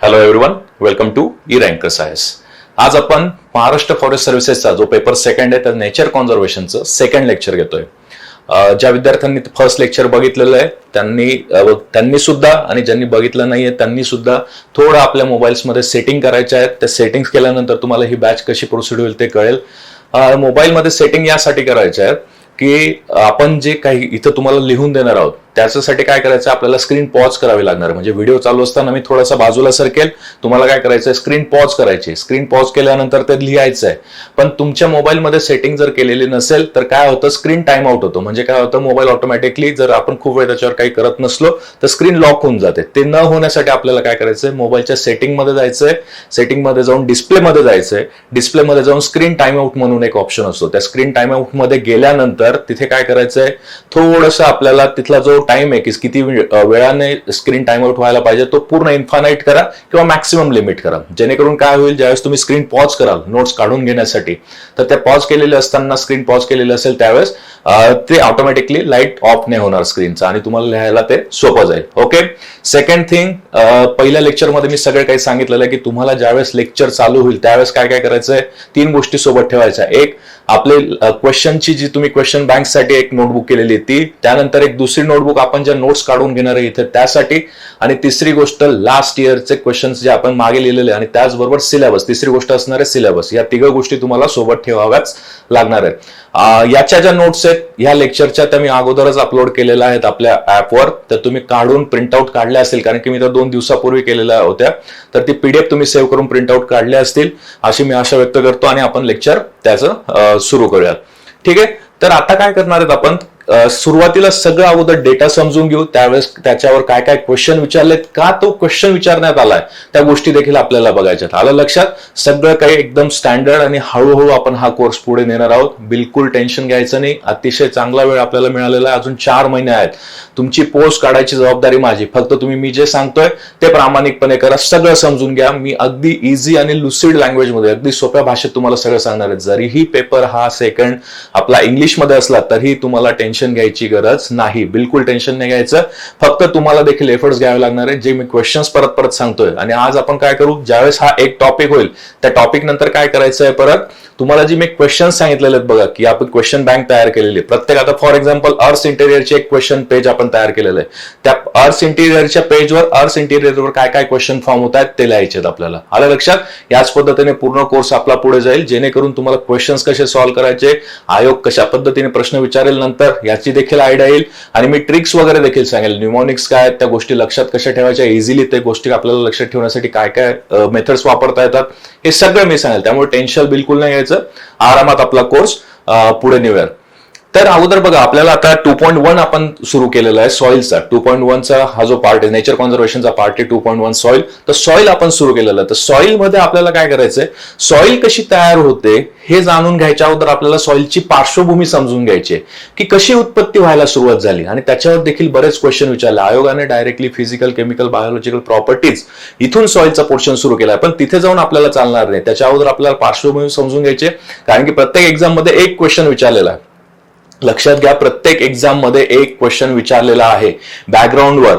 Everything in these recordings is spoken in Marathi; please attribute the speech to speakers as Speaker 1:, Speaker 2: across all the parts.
Speaker 1: Hello everyone, welcome to E ranker science. आज आपण महाराष्ट्र फॉरेस्ट सर्व्हिसेसचा जो पेपर सेकंड आहे त्या नेचर कॉन्झर्वेशनचं सेकंड लेक्चर घेतोय. ज्या विद्यार्थ्यांनी फर्स्ट लेक्चर बघितलेलं आहे त्यांनी सुद्धा आणि ज्यांनी बघितलं नाहीये त्यांनी सुद्धा थोडं आपल्या मोबाईल्समध्ये सेटिंग करायच्या आहेत. त्या सेटिंग्स केल्यानंतर तुम्हाला ही बॅच कशी प्रोसीड होईल ते कळेल. मोबाईलमध्ये सेटिंग यासाठी करायच्या आहेत की आपण जे काही इथं तुम्हाला लिहून देणार आहोत त्याच्यासाठी काय करायचं, आपल्याला स्क्रीन पॉज करावी लागणार. म्हणजे व्हिडिओ चालू असताना मी थोडासा बाजूला सरकेल, तुम्हाला काय करायचं, स्क्रीन पॉज करायची. स्क्रीन पॉज केल्यानंतर ते लिहायचं आहे. पण तुमच्या मोबाईलमध्ये सेटिंग जर केलेली नसेल तर काय होतं, स्क्रीन टाइम आउट होतो. म्हणजे काय होतं, मोबाईल ऑटोमॅटिकली जर आपण खूप वेळ त्याच्यावर काही करत नसलो तर स्क्रीन लॉक होऊन जाते. ते न होण्यासाठी आपल्याला काय करायचंय, मोबाईलच्या सेटिंगमध्ये जायचंय. सेटिंगमध्ये जाऊन डिस्प्लेमध्ये जायचंय. डिस्प्लेमध्ये जाऊन स्क्रीन टाइम आउट म्हणून एक ऑप्शन असतो. त्या स्क्रीन टाइम आउट मध्ये गेल्यानंतर तिथे काय करायचंय, थोडंसं आपल्याला तिथला जो टाइम आहे की किती वेळाने स्क्रीन टाइम आउट व्हायला पाहिजे तो पूर्ण इन्फानाइट करा किंवा मॅक्सिमम लिमिट करा. जेणेकरून काय होईल, ज्यावेळेस तुम्ही स्क्रीन पॉज कराल नोट्स काढून घेण्यासाठी तर त्या पॉज केलेले असताना, स्क्रीन पॉज केलेली असेल त्यावेळेस ते ऑटोमॅटिकली लाईट ऑफ नाही होणार स्क्रीनचा आणि तुम्हाला लिहायला ते सोपं जाईल. ओके. सेकंड थिंग, पहिल्या लेक्चरमध्ये मी सगळं काही सांगितलेलं आहे की तुम्हाला ज्यावेळेस लेक्चर चालू होईल त्यावेळेस काय काय करायचंय, 3 गोष्टी सोबत ठेवायच्या. एक, आपले क्वेश्चनची जी तुम्ही क्वेश्चन बँकसाठी एक नोटबुक केलेली ती, त्यानंतर एक दुसरी नोटबुक आपण ज्या नोट्स काढून घेणार आहे इथे त्यासाठी, आणि तिसरी गोष्ट लास्ट इयरचे क्वेश्चन्स जे आपण मागे लिहिलेले आणि त्याचबरोबर सिलेबस. तिसरी गोष्ट असणार आहे सिलेबस. या 3 गोष्टी तुम्हाला सोबत ठेवाव्याच लागणार आहेत. याच्या ज्या नोट्स आहेत ह्या लेक्चरच्या त्या मी अगोदरच अपलोड केलेल्या आहेत आपल्या ऍपवर, तर तुम्ही काढून प्रिंटआउट काढल्या असतील, कारण की मी तर 2 दिवसापूर्वी केलेल्या होत्या. तर ती पीडीएफ तुम्ही सेव्ह करून प्रिंटआउट काढल्या असतील अशी मी आशा व्यक्त करतो आणि आपण लेक्चर त्याचं सुरू करूयात. ठीक आहे. तर आता काय करणार आहेत आपण, सुरुवातीला सगळं अगोदर डेटा समजून घेऊ. त्यावेळेस त्याच्यावर काय काय क्वेश्चन विचारलेत, का तो क्वेश्चन विचारण्यात आलाय त्या गोष्टी देखील आपल्याला बघायच्यात. आलं लक्षात? सगळं काही एकदम स्टँडर्ड आणि हळूहळू आपण हा कोर्स पुढे नेणार आहोत. बिलकुल टेन्शन घ्यायचं नाही. अतिशय चांगला वेळ आपल्याला मिळालेला आहे. अजून 4 महिने आहेत. तुमची पोस्ट काढायची जबाबदारी माझी. फक्त तुम्ही मी जे सांगतोय ते प्रामाणिकपणे करा. सगळं समजून घ्या. मी अगदी इझी आणि लुसिड लँग्वेजमध्ये, अगदी सोप्या भाषेत तुम्हाला सगळं सांगणार आहे. जरीही पेपर हा सेकंड आपला इंग्लिशमध्ये असला तरी तुम्हाला टेन्शन घ्यायची गरज नाही. बिलकुल टेन्शन नाही घ्यायचं. फक्त तुम्हाला देखील एफर्ट्स घ्यावे लागणार आहे. जे मी क्वेश्चन्स परत परत सांगतोय. आणि आज आपण काय करू, ज्यावेळेस हा एक टॉपिक होईल त्या टॉपिक नंतर काय करायचं आहे, परत तुम्हाला जी मी क्वेश्चन सांगितलेले आहेत बघा, की आपण क्वेश्चन बँक तयार केलेली आहे. प्रत्येक, आता फॉर एक्झाम्पल अर्थ इंटेरियरचे एक क्वेश्चन पेज आपण तयार केलेलं आहे. त्या अर्थ इंटेरियरच्या पेजवर अर्थ इंटेरियरवर काय काय क्वेश्चन फॉर्म होत आहेत ते लिहायचे आहेत आपल्याला. आलं लक्षात? याच पद्धतीने पूर्ण कोर्स आपला पुढे जाईल, जेणेकरून तुम्हाला क्वेश्चन्स कसे सॉल्व्ह करायचे, आयोग कशा पद्धतीने प्रश्न विचारेल नंतर याची देखील आयडिया येईल. आणि मी ट्रिक्स वगैरे देखील सांगेल. न्यूमॉनिक्स काय, त्या गोष्टी लक्षात कशा ठेवायच्या, इझिली ते गोष्टी आपल्याला लक्षात ठेवण्यासाठी काय काय मेथड्स वापरता येतात हे सगळं मी सांगेल. त्यामुळे टेन्शन बिलकुल नाही घ्यायचं. आरामात आपला कोर्स पुढे नेऊया. तर अगोदर बघा, आपल्याला आता 2.1 आपण सुरू केलेला आहे सॉइलचा. 2.1चा हा जो पार्ट आहे, नेचर कॉन्झर्वेशनचा पार्ट आहे 2.1 सॉइल. तर सॉइल आपण सुरू केलेला आहे. तर सॉइल मध्ये आपल्याला काय करायचंय, सॉइल कशी तयार होते हे जाणून घ्यायच्या अगोदर आपल्याला सॉइलची पार्श्वभूमी समजून घ्यायची आहे, की कशी उत्पत्ती व्हायला सुरुवात झाली. आणि त्याच्यावर देखील बरेच क्वेश्चन विचारले. आयोगाने directly physical, chemical, biological properties इथून सॉइलचा पोर्शन सुरू केला, पण तिथे जाऊन आपल्याला चालणार नाही. त्याच्या अगोदर आपल्याला पार्श्वभूमी समजून घ्यायची, कारण की प्रत्येक एक्झाम मध्ये एक क्वेश्चन विचारलेला आहे. लक्षात घ्या, प्रत्येक एक्झाम मध्ये एक क्वेश्चन विचारलेला आहे बॅकग्राऊंडवर,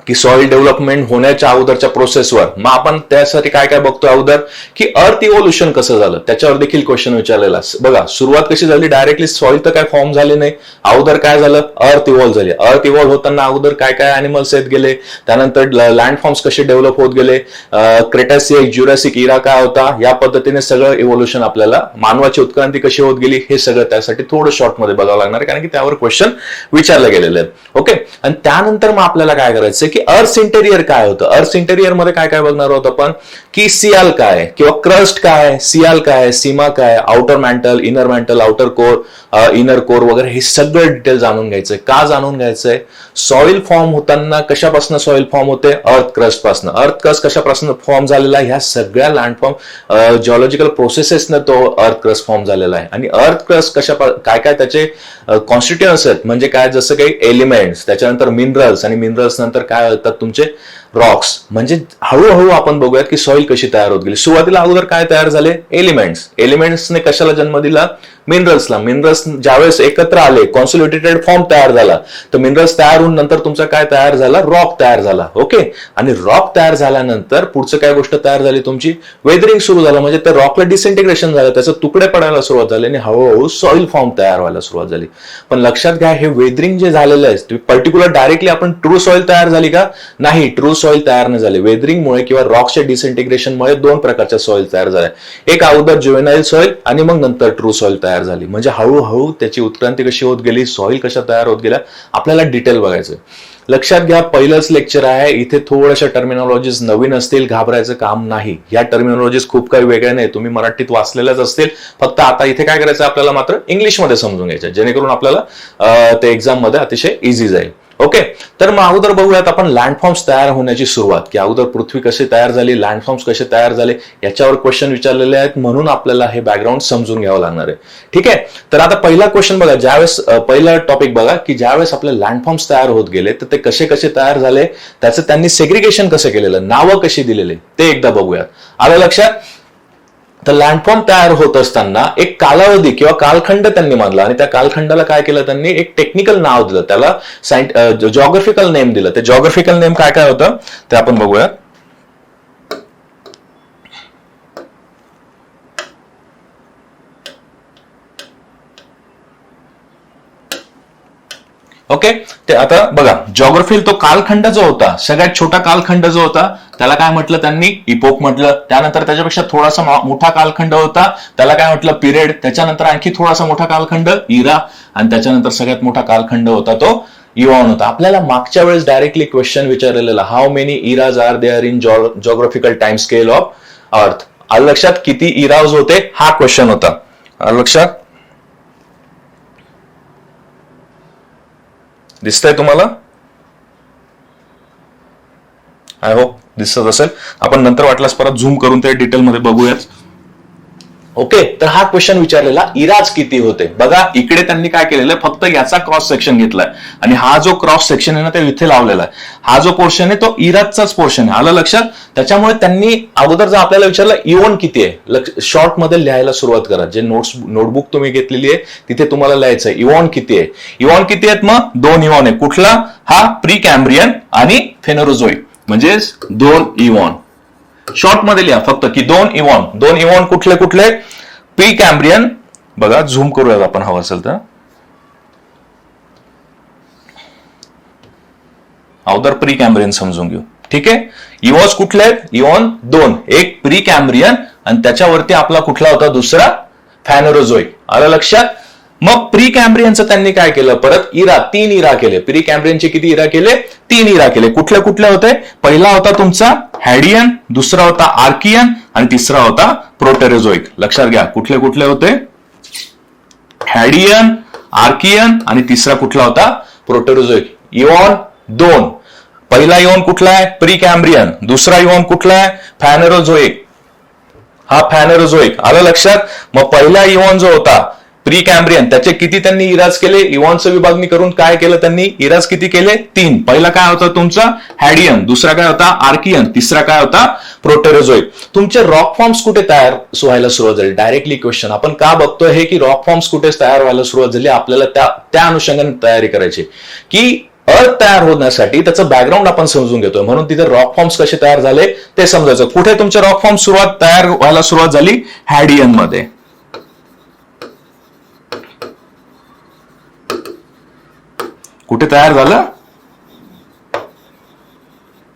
Speaker 1: की सॉइल डेव्हलपमेंट होण्याच्या अगोदरच्या प्रोसेसवर. मग आपण त्यासाठी काय काय बघतो अगोदर, की अर्थ इव्होल्युशन कसं झालं त्याच्यावर देखील क्वेश्चन विचारलेला. बघा, सुरुवात कशी झाली, डायरेक्टली सॉइल तर काय फॉर्म झाले नाही. अगोदर काय झालं, अर्थ इव्हॉल्व झाली. अर्थ इव्हॉल्व होताना अगोदर काय काय अॅनिमल्स येत गेले, त्यानंतर लँड फॉर्म्स कसे डेव्हलप होत गेले, क्रेटॅसिक, ज्युरॅसिक इरा काय होता, या पद्धतीने सगळं इव्होल्युशन, आपल्याला मानवाची उत्क्रांती कशी होत गेली हे सगळं त्यासाठी थोडं शॉर्टमध्ये बघावं लागणार, कारण की त्यावर क्वेश्चन विचारले गेलेले आहेत. ओके. आणि त्यानंतर मग आपल्याला काय करायचं की अर्थ इंटेरियर काय होतं. अर्थ इंटेरियर मध्ये काय काय बघणार आहोत आपण, की सियाल काय किंवा क्रस्ट काय, सियाल काय, सीमा काय, outer mantle, inner mantle, outer core, inner core वगैरे हे सगळं डिटेल जाणून घ्यायचंय. का जाणून घ्यायचंय, सॉइल फॉर्म होताना कशापासून सॉइल फॉर्म होते, अर्थ क्रस्ट पासून. अर्थ क्रस्ट कशापासून फॉर्म झालेला आहे, ह्या सगळ्या लँडफॉर्म जिओलॉजिकल प्रोसेसेसने तो अर्थ क्रस्ट फॉर्म झालेला आहे. आणि अर्थ क्रस्ट कशा काय काय त्याचे कॉन्स्टिट्युएंट्स आहेत, म्हणजे काय, जसं काही एलिमेंट्स, त्याच्यानंतर मिनरल्स, आणि मिनरल्स नंतर काय होतात तुमचे रॉक्स. म्हणजे हळूहळू आपण बघूयात की सॉइल कशी तयार होत गेली. सुरुवातीला अगोदर काय तयार झाले, एलिमेंट्स. एलिमेंट्सने कशाला जन्म दिला, मिनरल्सला. मिनरल्स ज्यावेळेस एकत्र आले, कॉन्सोलिडेटेड फॉर्म तयार झाला, तर मिनरल्स तयार होऊन नंतर तुमचा काय तयार झाला, रॉक तयार झाला. ओके, आणि रॉक तयार झाल्यानंतर पुढचं काय गोष्ट तयार झाली तुमची, वेदरिंग सुरू झालं, म्हणजे त्या रॉकला डिसइंटिग्रेशन झालं, त्याचे तुकडे पडायला सुरुवात झाली आणि हळूहळू सॉइल फॉर्म तयार व्हायला सुरुवात झाली. पण लक्षात घ्या, हे वेदरिंग जे झालेलं आहे पर्टिक्युलर डायरेक्टली आपण ट्रू सॉइल तयार झाली का, नाही, ट्रू सॉइल तयार नाही झाले. वेदरिंगमुळे किंवा रॉकच्या डिसइंटिग्रेशनमुळे दोन प्रकारच्या सॉइल तयार झाल्या. एक अगोदर ज्युवेनाइल सॉइल आणि मग नंतर ट्रू सॉइल तयार झाली. म्हणजे हळूहळू त्याची उत्क्रांती कशी होत गेली, सॉइल कशा तयार होत गेल्या, आपल्याला डिटेल बघायचं. लक्षात घ्या, पहिलंच लेक्चर आहे, इथे थोड्याशा टर्मिनॉलॉजीज नवीन असतील, घाबरायचं काम नाही. या टर्मिनॉलॉजीज खूप काही वेगळ्या नाही, तुम्ही मराठीत वाचलेल्याच असतील, फक्त आता इथे काय करायचं आपल्याला मात्र इंग्लिशमध्ये समजून घ्यायचं, जेणेकरून आपल्याला ते एक्झाम मध्ये अतिशय इझी जाईल. ओके, तर मग अगोदर बघूयात आपण लँडफॉर्म्स तयार होण्याची सुरुवात, की अगोदर पृथ्वी कशी तयार झाली, लँडफॉर्म्स कसे तयार झाले, याच्यावर क्वेश्चन विचारलेले आहेत, म्हणून आपल्याला हे बॅकग्राऊंड समजून घ्यावं लागणार आहे. ठीक आहे, तर आता पहिला क्वेश्चन बघा, ज्यावेळेस पहिला टॉपिक बघा, की ज्यावेळेस आपले लँडफॉर्म्स तयार होत गेले, तर ते कसे कसे तयार झाले, त्याचं त्यांनी सेग्रिगेशन कसं केलेलं, नावं कशी दिलेले, ते एकदा बघूयात. आलं लक्षात? तर लँडफॉर्म तयार होत असताना एक कालावधी किंवा कालखंड त्यांनी मानला आणि त्या कालखंडाला काय केलं, त्यांनी एक टेक्निकल नाव दिलं, त्याला जॉग्राफिकल नेम दिलं. ते जॉग्राफिकल नेम काय काय होतं ते आपण बघूया. ओके, ते आता बघा, जॉग्राफी तो कालखंड जो होता, सगळ्यात छोटा कालखंड जो होता, त्याला काय म्हटलं त्यांनी, इपोक म्हटलं. त्यानंतर त्याच्यापेक्षा थोडासा मोठा कालखंड होता, त्याला काय म्हटलं, पिरियड. त्याच्यानंतर आणखी थोडासा मोठा कालखंड, इरा. आणि त्याच्यानंतर सगळ्यात मोठा कालखंड होता तो इवॉन होता. आपल्याला मागच्या वेळेस डायरेक्टली क्वेश्चन विचारलेला, how many eras are there in geographical time scale of earth. आलं लक्षात, किती इराज होते, हा क्वेश्चन होता. आलं लक्षात, दिसतंय तुम्हाला? आय होप दिसत असेल. आपण नंतर वाटल्यास परत झूम करून ते डिटेलमध्ये बघूयात. ओके, तर हा क्वेश्चन विचारलेला, इराज किती होते. बघा, इकडे त्यांनी काय केलेलं, फक्त याचा क्रॉस सेक्शन घेतलाय आणि हा जो क्रॉस सेक्शन आहे ना, ते इथे लावलेला आहे. हा जो पोर्शन आहे तो इराजचाच पोर्शन आहे. आलं लक्षात? त्याच्यामुळे त्यांनी अगोदर जर आपल्याला विचारलं इवन किती आहे, शॉर्ट मध्ये लिहायला सुरुवात करा. जे नोटबुक तुम्ही घेतलेली आहे तिथे तुम्हाला लिहायचं आहे इवन किती आहे. इवन किती आहेत, मग 2 इवन आहे. कुठला, हा प्री कॅम्ब्रियन आणि फेनोरोझोइक, म्हणजे 2 इवन. शॉर्ट मध्ये लिहा फक्त की 2 इवन. 2 इवन कुठले कुठले, प्री कॅम्ब्रियन. बघा, झूम करूयात आपण हवं असेल तर. अगोदर प्री कॅम्ब्रियन समजून घेऊ. ठीक आहे, इवॉज कुठले आहेत, इवन 2, एक प्री कॅम्ब्रियन आणि त्याच्यावरती आपला कुठला होता, दुसरा फॅनोरोझोइक. आलं लक्षात? मग प्री कॅम्ब्रियनचं त्यांनी काय केलं, परत इरा, 3 इरा केले. प्री कॅम्ब्रियनचे किती इरा केले, 3 इरा केले. कुठले कुठले होते, पहिला होता तुमचा हॅडियन, दुसरा होता आर्कियन आणि तिसरा होता प्रोटेरोझोइक. लक्षात घ्या, कुठले कुठले होते, हॅडियन, आर्कियन आणि तिसरा कुठला होता, प्रोटेरोझोइक. इवन 2, पहिला इवन कुठला आहे, प्री कॅम्ब्रियन. दुसरा इवन कुठला आहे, फॅनोरोझोइक. हा फॅनोरोझोइक. आलं लक्षात? मग पहिला इवन जो होता प्री कॅम्ब्रियन, त्याचे किती त्यांनी इराज केले, इवॉनचं विभागणी करून काय केलं त्यांनी, इराज किती केले, 3. पहिला काय होता तुमचा हॅडियन, दुसरा काय होता आर्कियन, तिसरा काय होता प्रोटेरोझोइक. तुमचे रॉक फॉर्म्स कुठे तयार व्हायला सुरुवात झाली, डायरेक्टली क्वेश्चन आपण का बघतोय हे, की रॉक फॉर्म्स कुठे तयार व्हायला सुरुवात झाली, आपल्याला त्या अनुषंगाने तयारी करायची, की अर्थ तयार होण्यासाठी त्याचं बॅकग्राऊंड आपण समजून घेतोय, म्हणून तिथे रॉक फॉर्म्स कसे तयार झाले ते समजायचं. कुठे तुमचे रॉक फॉर्म तयार व्हायला सुरुवात झाली, हॅडियन मध्ये. कुठे तयार झालं,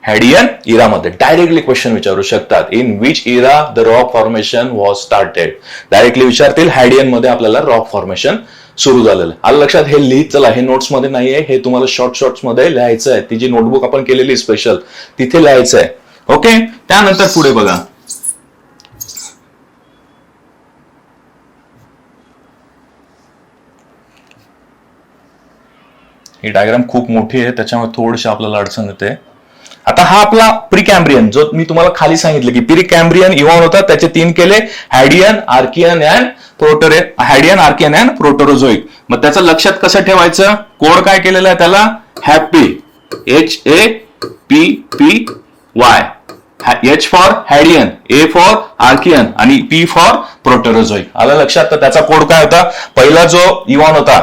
Speaker 1: हॅडियन इरामध्ये. डायरेक्टली क्वेश्चन विचारू शकतात, in which era the rock formation was started. Directly विचारतील, हॅडियन मध्ये आपल्याला रॉक फॉर्मेशन सुरू झालेलं. आलं लक्षात? हे लिहित चला, हे नोट्स मध्ये नाहीये, हे तुम्हाला शॉर्ट्स मध्ये लिहायचं आहे. ती जी नोटबुक आपण केलेली स्पेशल तिथे लिहायचं आहे. ओके, त्यानंतर पुढे बघा, ही डायग्राम खूप मोठी आहे, त्याच्यामुळे थोडीशी आपल्याला अडचण येते. आता हा आपला प्री कॅम्ब्रियन, जो मी तुम्हाला खाली सांगितलं की प्री कॅम्ब्रियन इवन होता, त्याचे 3 केले, हॅडियन, आर्कियन अँड प्रोटेरोझोइक. मग त्याचं लक्षात कसं ठेवायचं, कोड काय केलेला आहे त्याला, happy, HAPPY, H for Hadean, A for Archean आणि P फॉर प्रोटेरोझोइक. आलं लक्षात? तर त्याचा कोड काय होता? पहिला जो इव्हॉन होता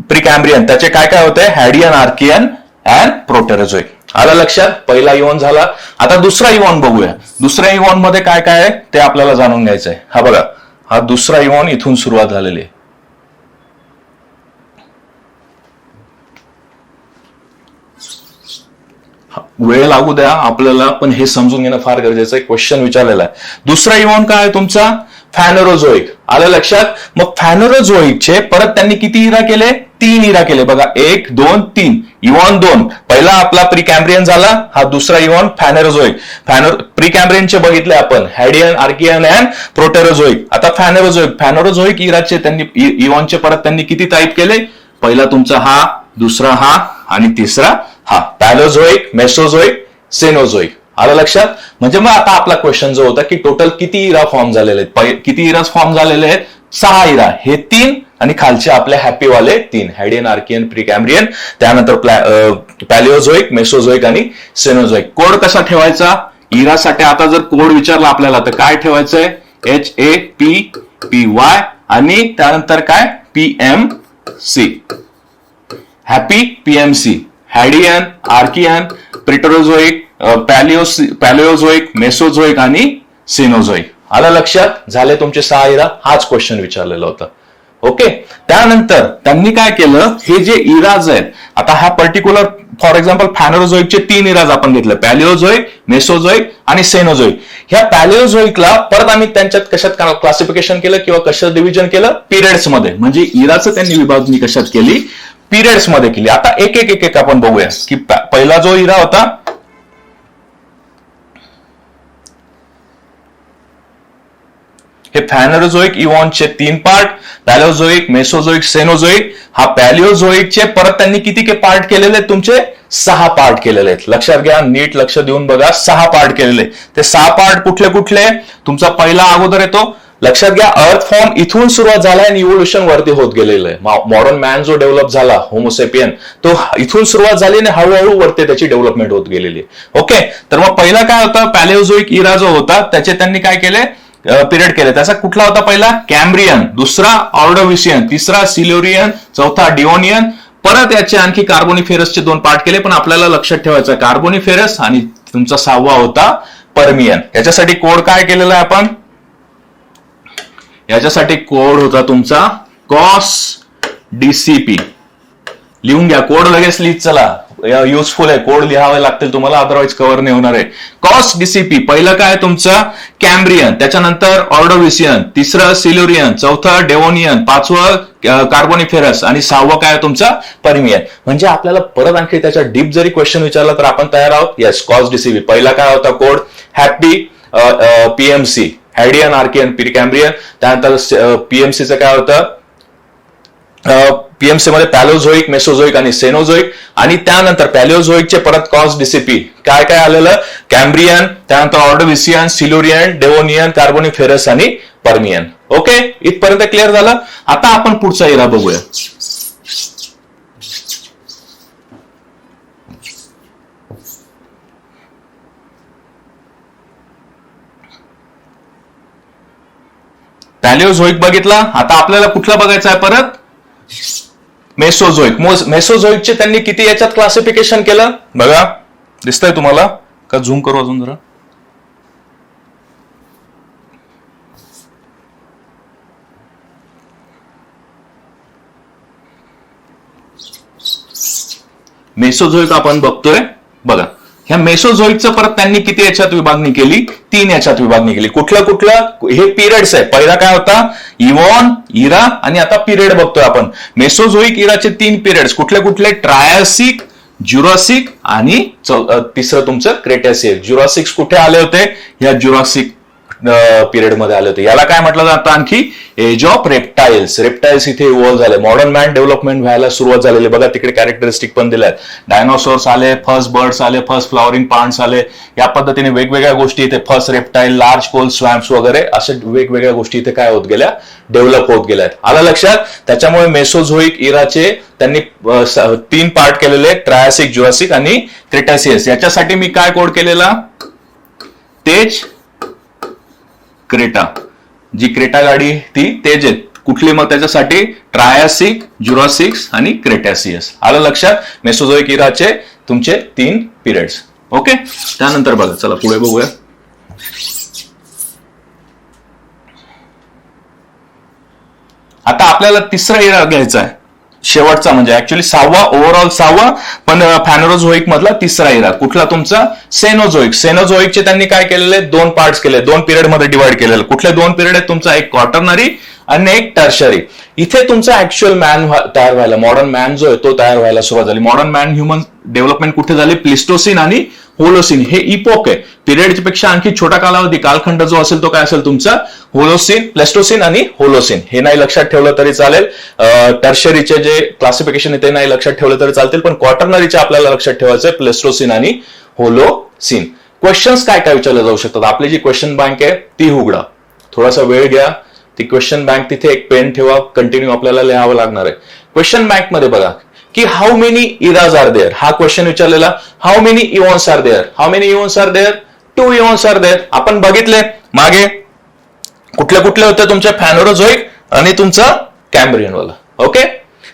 Speaker 1: प्रिकॅम्ब्रियन, त्याचे काय काय होते? हॅडियन, आर्कियन अँड प्रोटेरोझोइक. आलं लक्षात? पहिला इव्हॉन झाला. आता दुसरा इव्हॉन बघूया. दुसऱ्या इव्हॉन मध्ये काय काय आहे ते आपल्याला जाणून घ्यायचं आहे. हा बघा, हा दुसरा इव्हॉन इथून सुरुवात झालेली आहे. वेळ लागू द्या आपल्याला, पण हे समजून घेणं फार गरजेचं आहे. क्वेश्चन विचारलेला आहे. दुसरा इव्हॉन काय आहे तुमचा? फॅनेरोझोइक. आलं लक्षात? मग फॅनेरोझोइकचे परत त्यांनी किती इरा केले? 3 इरा केले. बघा, 1, 2, 3. इव्हॉन 2 पहिला आपला प्रिकॅम्ब्रियन झाला. हा दुसरा इव्हॉन फॅनेरोझोइक. प्रिकॅम्ब्रियनचे बघितले आपण, हॅडियन, आर्कियन अँड प्रोटेरोझोइक. आता फॅनेरोझोइक इराचे त्यांनी इव्हॉनचे परत त्यांनी किती टाईप केले? पहिला तुमचा हा, दुसरा हा आणि तिसरा हा. पॅलोझोइक, मेसोझोइक, सेनोझोइक. आलं लक्षात? म्हणजे मग आता आपला क्वेश्चन जो होता की टोटल किती इरा फॉर्म झालेले आहेत? किती इराज फॉर्म झालेले आहेत? 6 इरा. हे 3 आणि खालचे आपले हॅपीवाले 3, हॅडियन, आर्कियन, प्रिकॅम्ब्रियन. त्यानंतर पॅलिओझोइक, मेसोझोइक आणि सेनोझोइक. कोड कसा ठेवायचा? इरासाठी आता जर कोड विचारला आपल्याला तर काय ठेवायचंय? HAPPY आणि त्यानंतर काय? PMC. Happy, PMC. Hadean, Archaean, प्रिटेरोझोइक, पॅलिओझोइक, मेसोझोइक आणि सिनोझोइक. आलं लक्षात? झाले तुमचे 6 इरा. हाच क्वेश्चन विचारलेला होता. ओके. त्यानंतर त्यांनी काय केलं? हे जे इराज आहेत, आता हा पर्टिक्युलर फॉर एक्झाम्पल फॅनेरोझोइकचे 3 इराज आपण घेतले, पॅलिओझोइक, मेसोझोइक आणि सेनोझोइक. ह्या पॅलिओझोइकला परत आम्ही त्यांच्यात कशात क्लासिफिकेशन केलं किंवा कशात डिव्हिजन केलं? पिरियड्स मध्ये. म्हणजे इराचं त्यांनी विभागणी कशात केली? पिरियड्स मध्ये केली. आता एक एक एक एक आपण बघूया की पहिला जो इरा होता, हे फॅनेरोझोइक इव्हॉनचे 3 पार्ट, पॅलिओझोइक, मेसोझोइक, सेनोझोइक. हा पॅलिओझोइकचे परत त्यांनी किती पार्ट केलेले आहेत? तुमचे 6 पार्ट केलेले आहेत. लक्षात घ्या, नीट लक्ष देऊन बघा. 6 पार्ट केलेले. ते 6 पार्ट कुठले कुठले? तुमचा पहिला अगोदर येतो, लक्षात घ्या, अर्थ फॉर्म इथून सुरुवात झाला आणि इव्होल्युशन वरती होत गेलेलं आहे. मॉडर्न मॅन जो डेव्हलप झाला, होमोसेपियन, तो इथून सुरुवात झाली आणि हळूहळू वरती त्याची डेव्हलपमेंट होत गेलेली आहे. ओके. तर मग पहिला काय होता? पॅलिओझोइक इरा जो होता त्याचे त्यांनी काय केले? पिरियड केले. त्याचा कुठला होता? पहिला कॅम्ब्रियन, दुसरा ऑर्डोविशियन, तिसरा सिल्युरियन, चौथा डिओनियन. परत याचे आणखी कार्बोनिफेरसचे 2 पार्ट केले, पण आपल्याला लक्षात ठेवायचं कार्बोनिफेरस आणि तुमचा 6वा होता पर्मियन. याच्यासाठी कोड काय केलेला आहे आपण? याच्यासाठी कोड होता तुमचा कॉस DCP. लिहून घ्या कोड, लगेच लिहित चला. युजफुल आहे, कोड लिहावे लागतील तुम्हाला, अदरवाईज कव्हर नाही होणार आहे. Cos DCP. पहिलं काय तुमचं? कॅम्ब्रियन, त्याच्यानंतर ऑर्डोविशियन, तिसरं सिल्युरियन, चौथं डेव्होनियन, 5वं कार्बोनिफेरस आणि 6वं काय तुमचा पर्मियन. म्हणजे आपल्याला परत आणखी त्याच्या डीप जरी क्वेश्चन विचारला तर आपण तयार आहोत. Yes, cause DCP. पहिला काय होता कोड? Happy, PMC, Hadean, Archean, Precambrian. त्यानंतर PMCचं काय होतं? PMC मध्ये पॅलिओझोइक, मेसोझोइक आणि सेनोझोइक. आणि त्यानंतर पॅलिओझोइकचे परत कॉस DCP काय काय आलेलं? कॅम्ब्रियन, त्यानंतर ऑर्डोविशियन, सिल्युरियन, डेव्होनियन, कार्बोनिफेरस आणि पर्मियन. ओके, इथपर्यंत क्लिअर झालं. आता आपण पुढचा इरा बघूया. पॅलिओझोइक बघितला. आता आपल्याला कुठला बघायचा आहे परत? मेसोझोइक. मेसोझोइकचे त्यांनी किती याच्यात क्लासिफिकेशन केलं? बघा, दिसतंय तुम्हाला का? झूम करू अजून जरा. मेसोझोइक आपण बघतोय. बघा, ह्या मेसोझोइकचं परत त्यांनी किती याच्यात विभागणी केली? 3 याच्यात विभागणी केली. कुठलं कुठलं? हे पिरियड्स आहे. पहिला काय होता? इव्हॉन, इरा आणि आता पिरियड बघतोय आपण. मेसोझोइक इराचे 3 पिरियड्स कुठले कुठले? ट्रायसिक, ज्युरासिक आणि तिसरं तुमचं क्रेटॅसिक. ज्युरासिक्स कुठे आले होते? या ज्युरासिक पिरियड मध्ये आले होते. याला काय म्हटलं जातं आणखी? Age of reptiles. रेप्टाइल्स इथे इव्हॉल्व्ह झाले. मॉडर्न मॅन डेव्हलपमेंट व्हायला सुरुवात झालेली. बघा तिकडे कॅरेक्टरिस्टिक पण दिल्या आहेत. डायनोसॉर्स आले, फर्स्ट बर्ड्स आले, फर्स्ट फ्लॉवरिंग प्लांट्स आले. या पद्धतीने वेगवेगळ्या गोष्टी इथे फर्स्ट रेप्टाइल, लार्ज कोल स्वॅम्प्स वगैरे अशा वेगवेगळ्या गोष्टी इथे काय होत गेल्या? डेव्हलप होत गेल्या. आलं लक्षात? त्याच्यामुळे मेसोझोईक इराचे त्यांनी 3 पार्ट केलेले, ट्रायसिक, ज्युरासिक आणि क्रेटासियस. याच्यासाठी मी काय कोड केलेला? तेज, क्रेटा. जी क्रेटा गाडी ती तेज आहेत. कुठली? मग त्याच्यासाठी ट्रायसिक, ज्युरासिक्स आणि क्रेटासियस. आलं लक्षात? मेसोझोईक इराचे तुमचे 3 पिरियड्स. ओके. त्यानंतर बघा, चला पुढे बघूया. आता आपल्याला तिसरा इरा घ्यायचा आहे, शेवटचा, म्हणजे ऍक्च्युअली 6वा, ओव्हरऑल 6वा, पण फॅनोरोझोईक मधला तिसरा इरा. कुठला? तुमचा सेनोझोईक. सेनोझोईकचे त्यांनी काय केलेले? 2 पार्ट्स केले, 2 पिरियड मध्ये डिवाइड केलेले. कुठले 2 पिरियड आहेत? तुमचा एक क्वार्टरनरी आणि एक टर्शरी. इथे तुमचा ऍक्च्युअल मॅन तयार व्हायला, मॉडर्न मॅन जो आहे तो तयार व्हायला सुरुवात झाली. मॉडर्न मॅन ह्युमन डेव्हलपमेंट कुठे झाली? प्लिस्टोसिन आणि होलोसिन. हे इपोक आहे. पिरियडच्या पेक्षा आणखी छोटा कालावधी, कालखंड जो असेल तो काय असेल तुमचा? होलोसिन, प्लेस्टोसिन आणि होलोसिन. हे नाही लक्षात ठेवलं तरी चालेल. टर्शरीचे जे क्लासिफिकेशन आहे ते नाही लक्षात ठेवलं तरी चालतील, पण क्वार्टरनरीचे आपल्याला लक्षात ठेवायचं आहे प्लेस्टोसिन आणि होलोसिन. क्वेश्चन्स काय काय विचारले जाऊ शकतात? आपली जी क्वेश्चन बँक आहे ती उघडा, थोडासा वेळ घ्या. ती क्वेश्चन बँक तिथे एक पेन ठेवा, कंटिन्यू आपल्याला लिहावं लागणार आहे. क्वेश्चन बँक मध्ये बघा की how many eras are there. हा क्वेश्चन विचारलेला. How many eons are there. How many eons are there? 2 eons are there. आपण बघितले मागे कुठले कुठले होते तुमचे? फॅनोरोझोईक आणि तुमचा कॅम्ब्रियन वाला. ओके.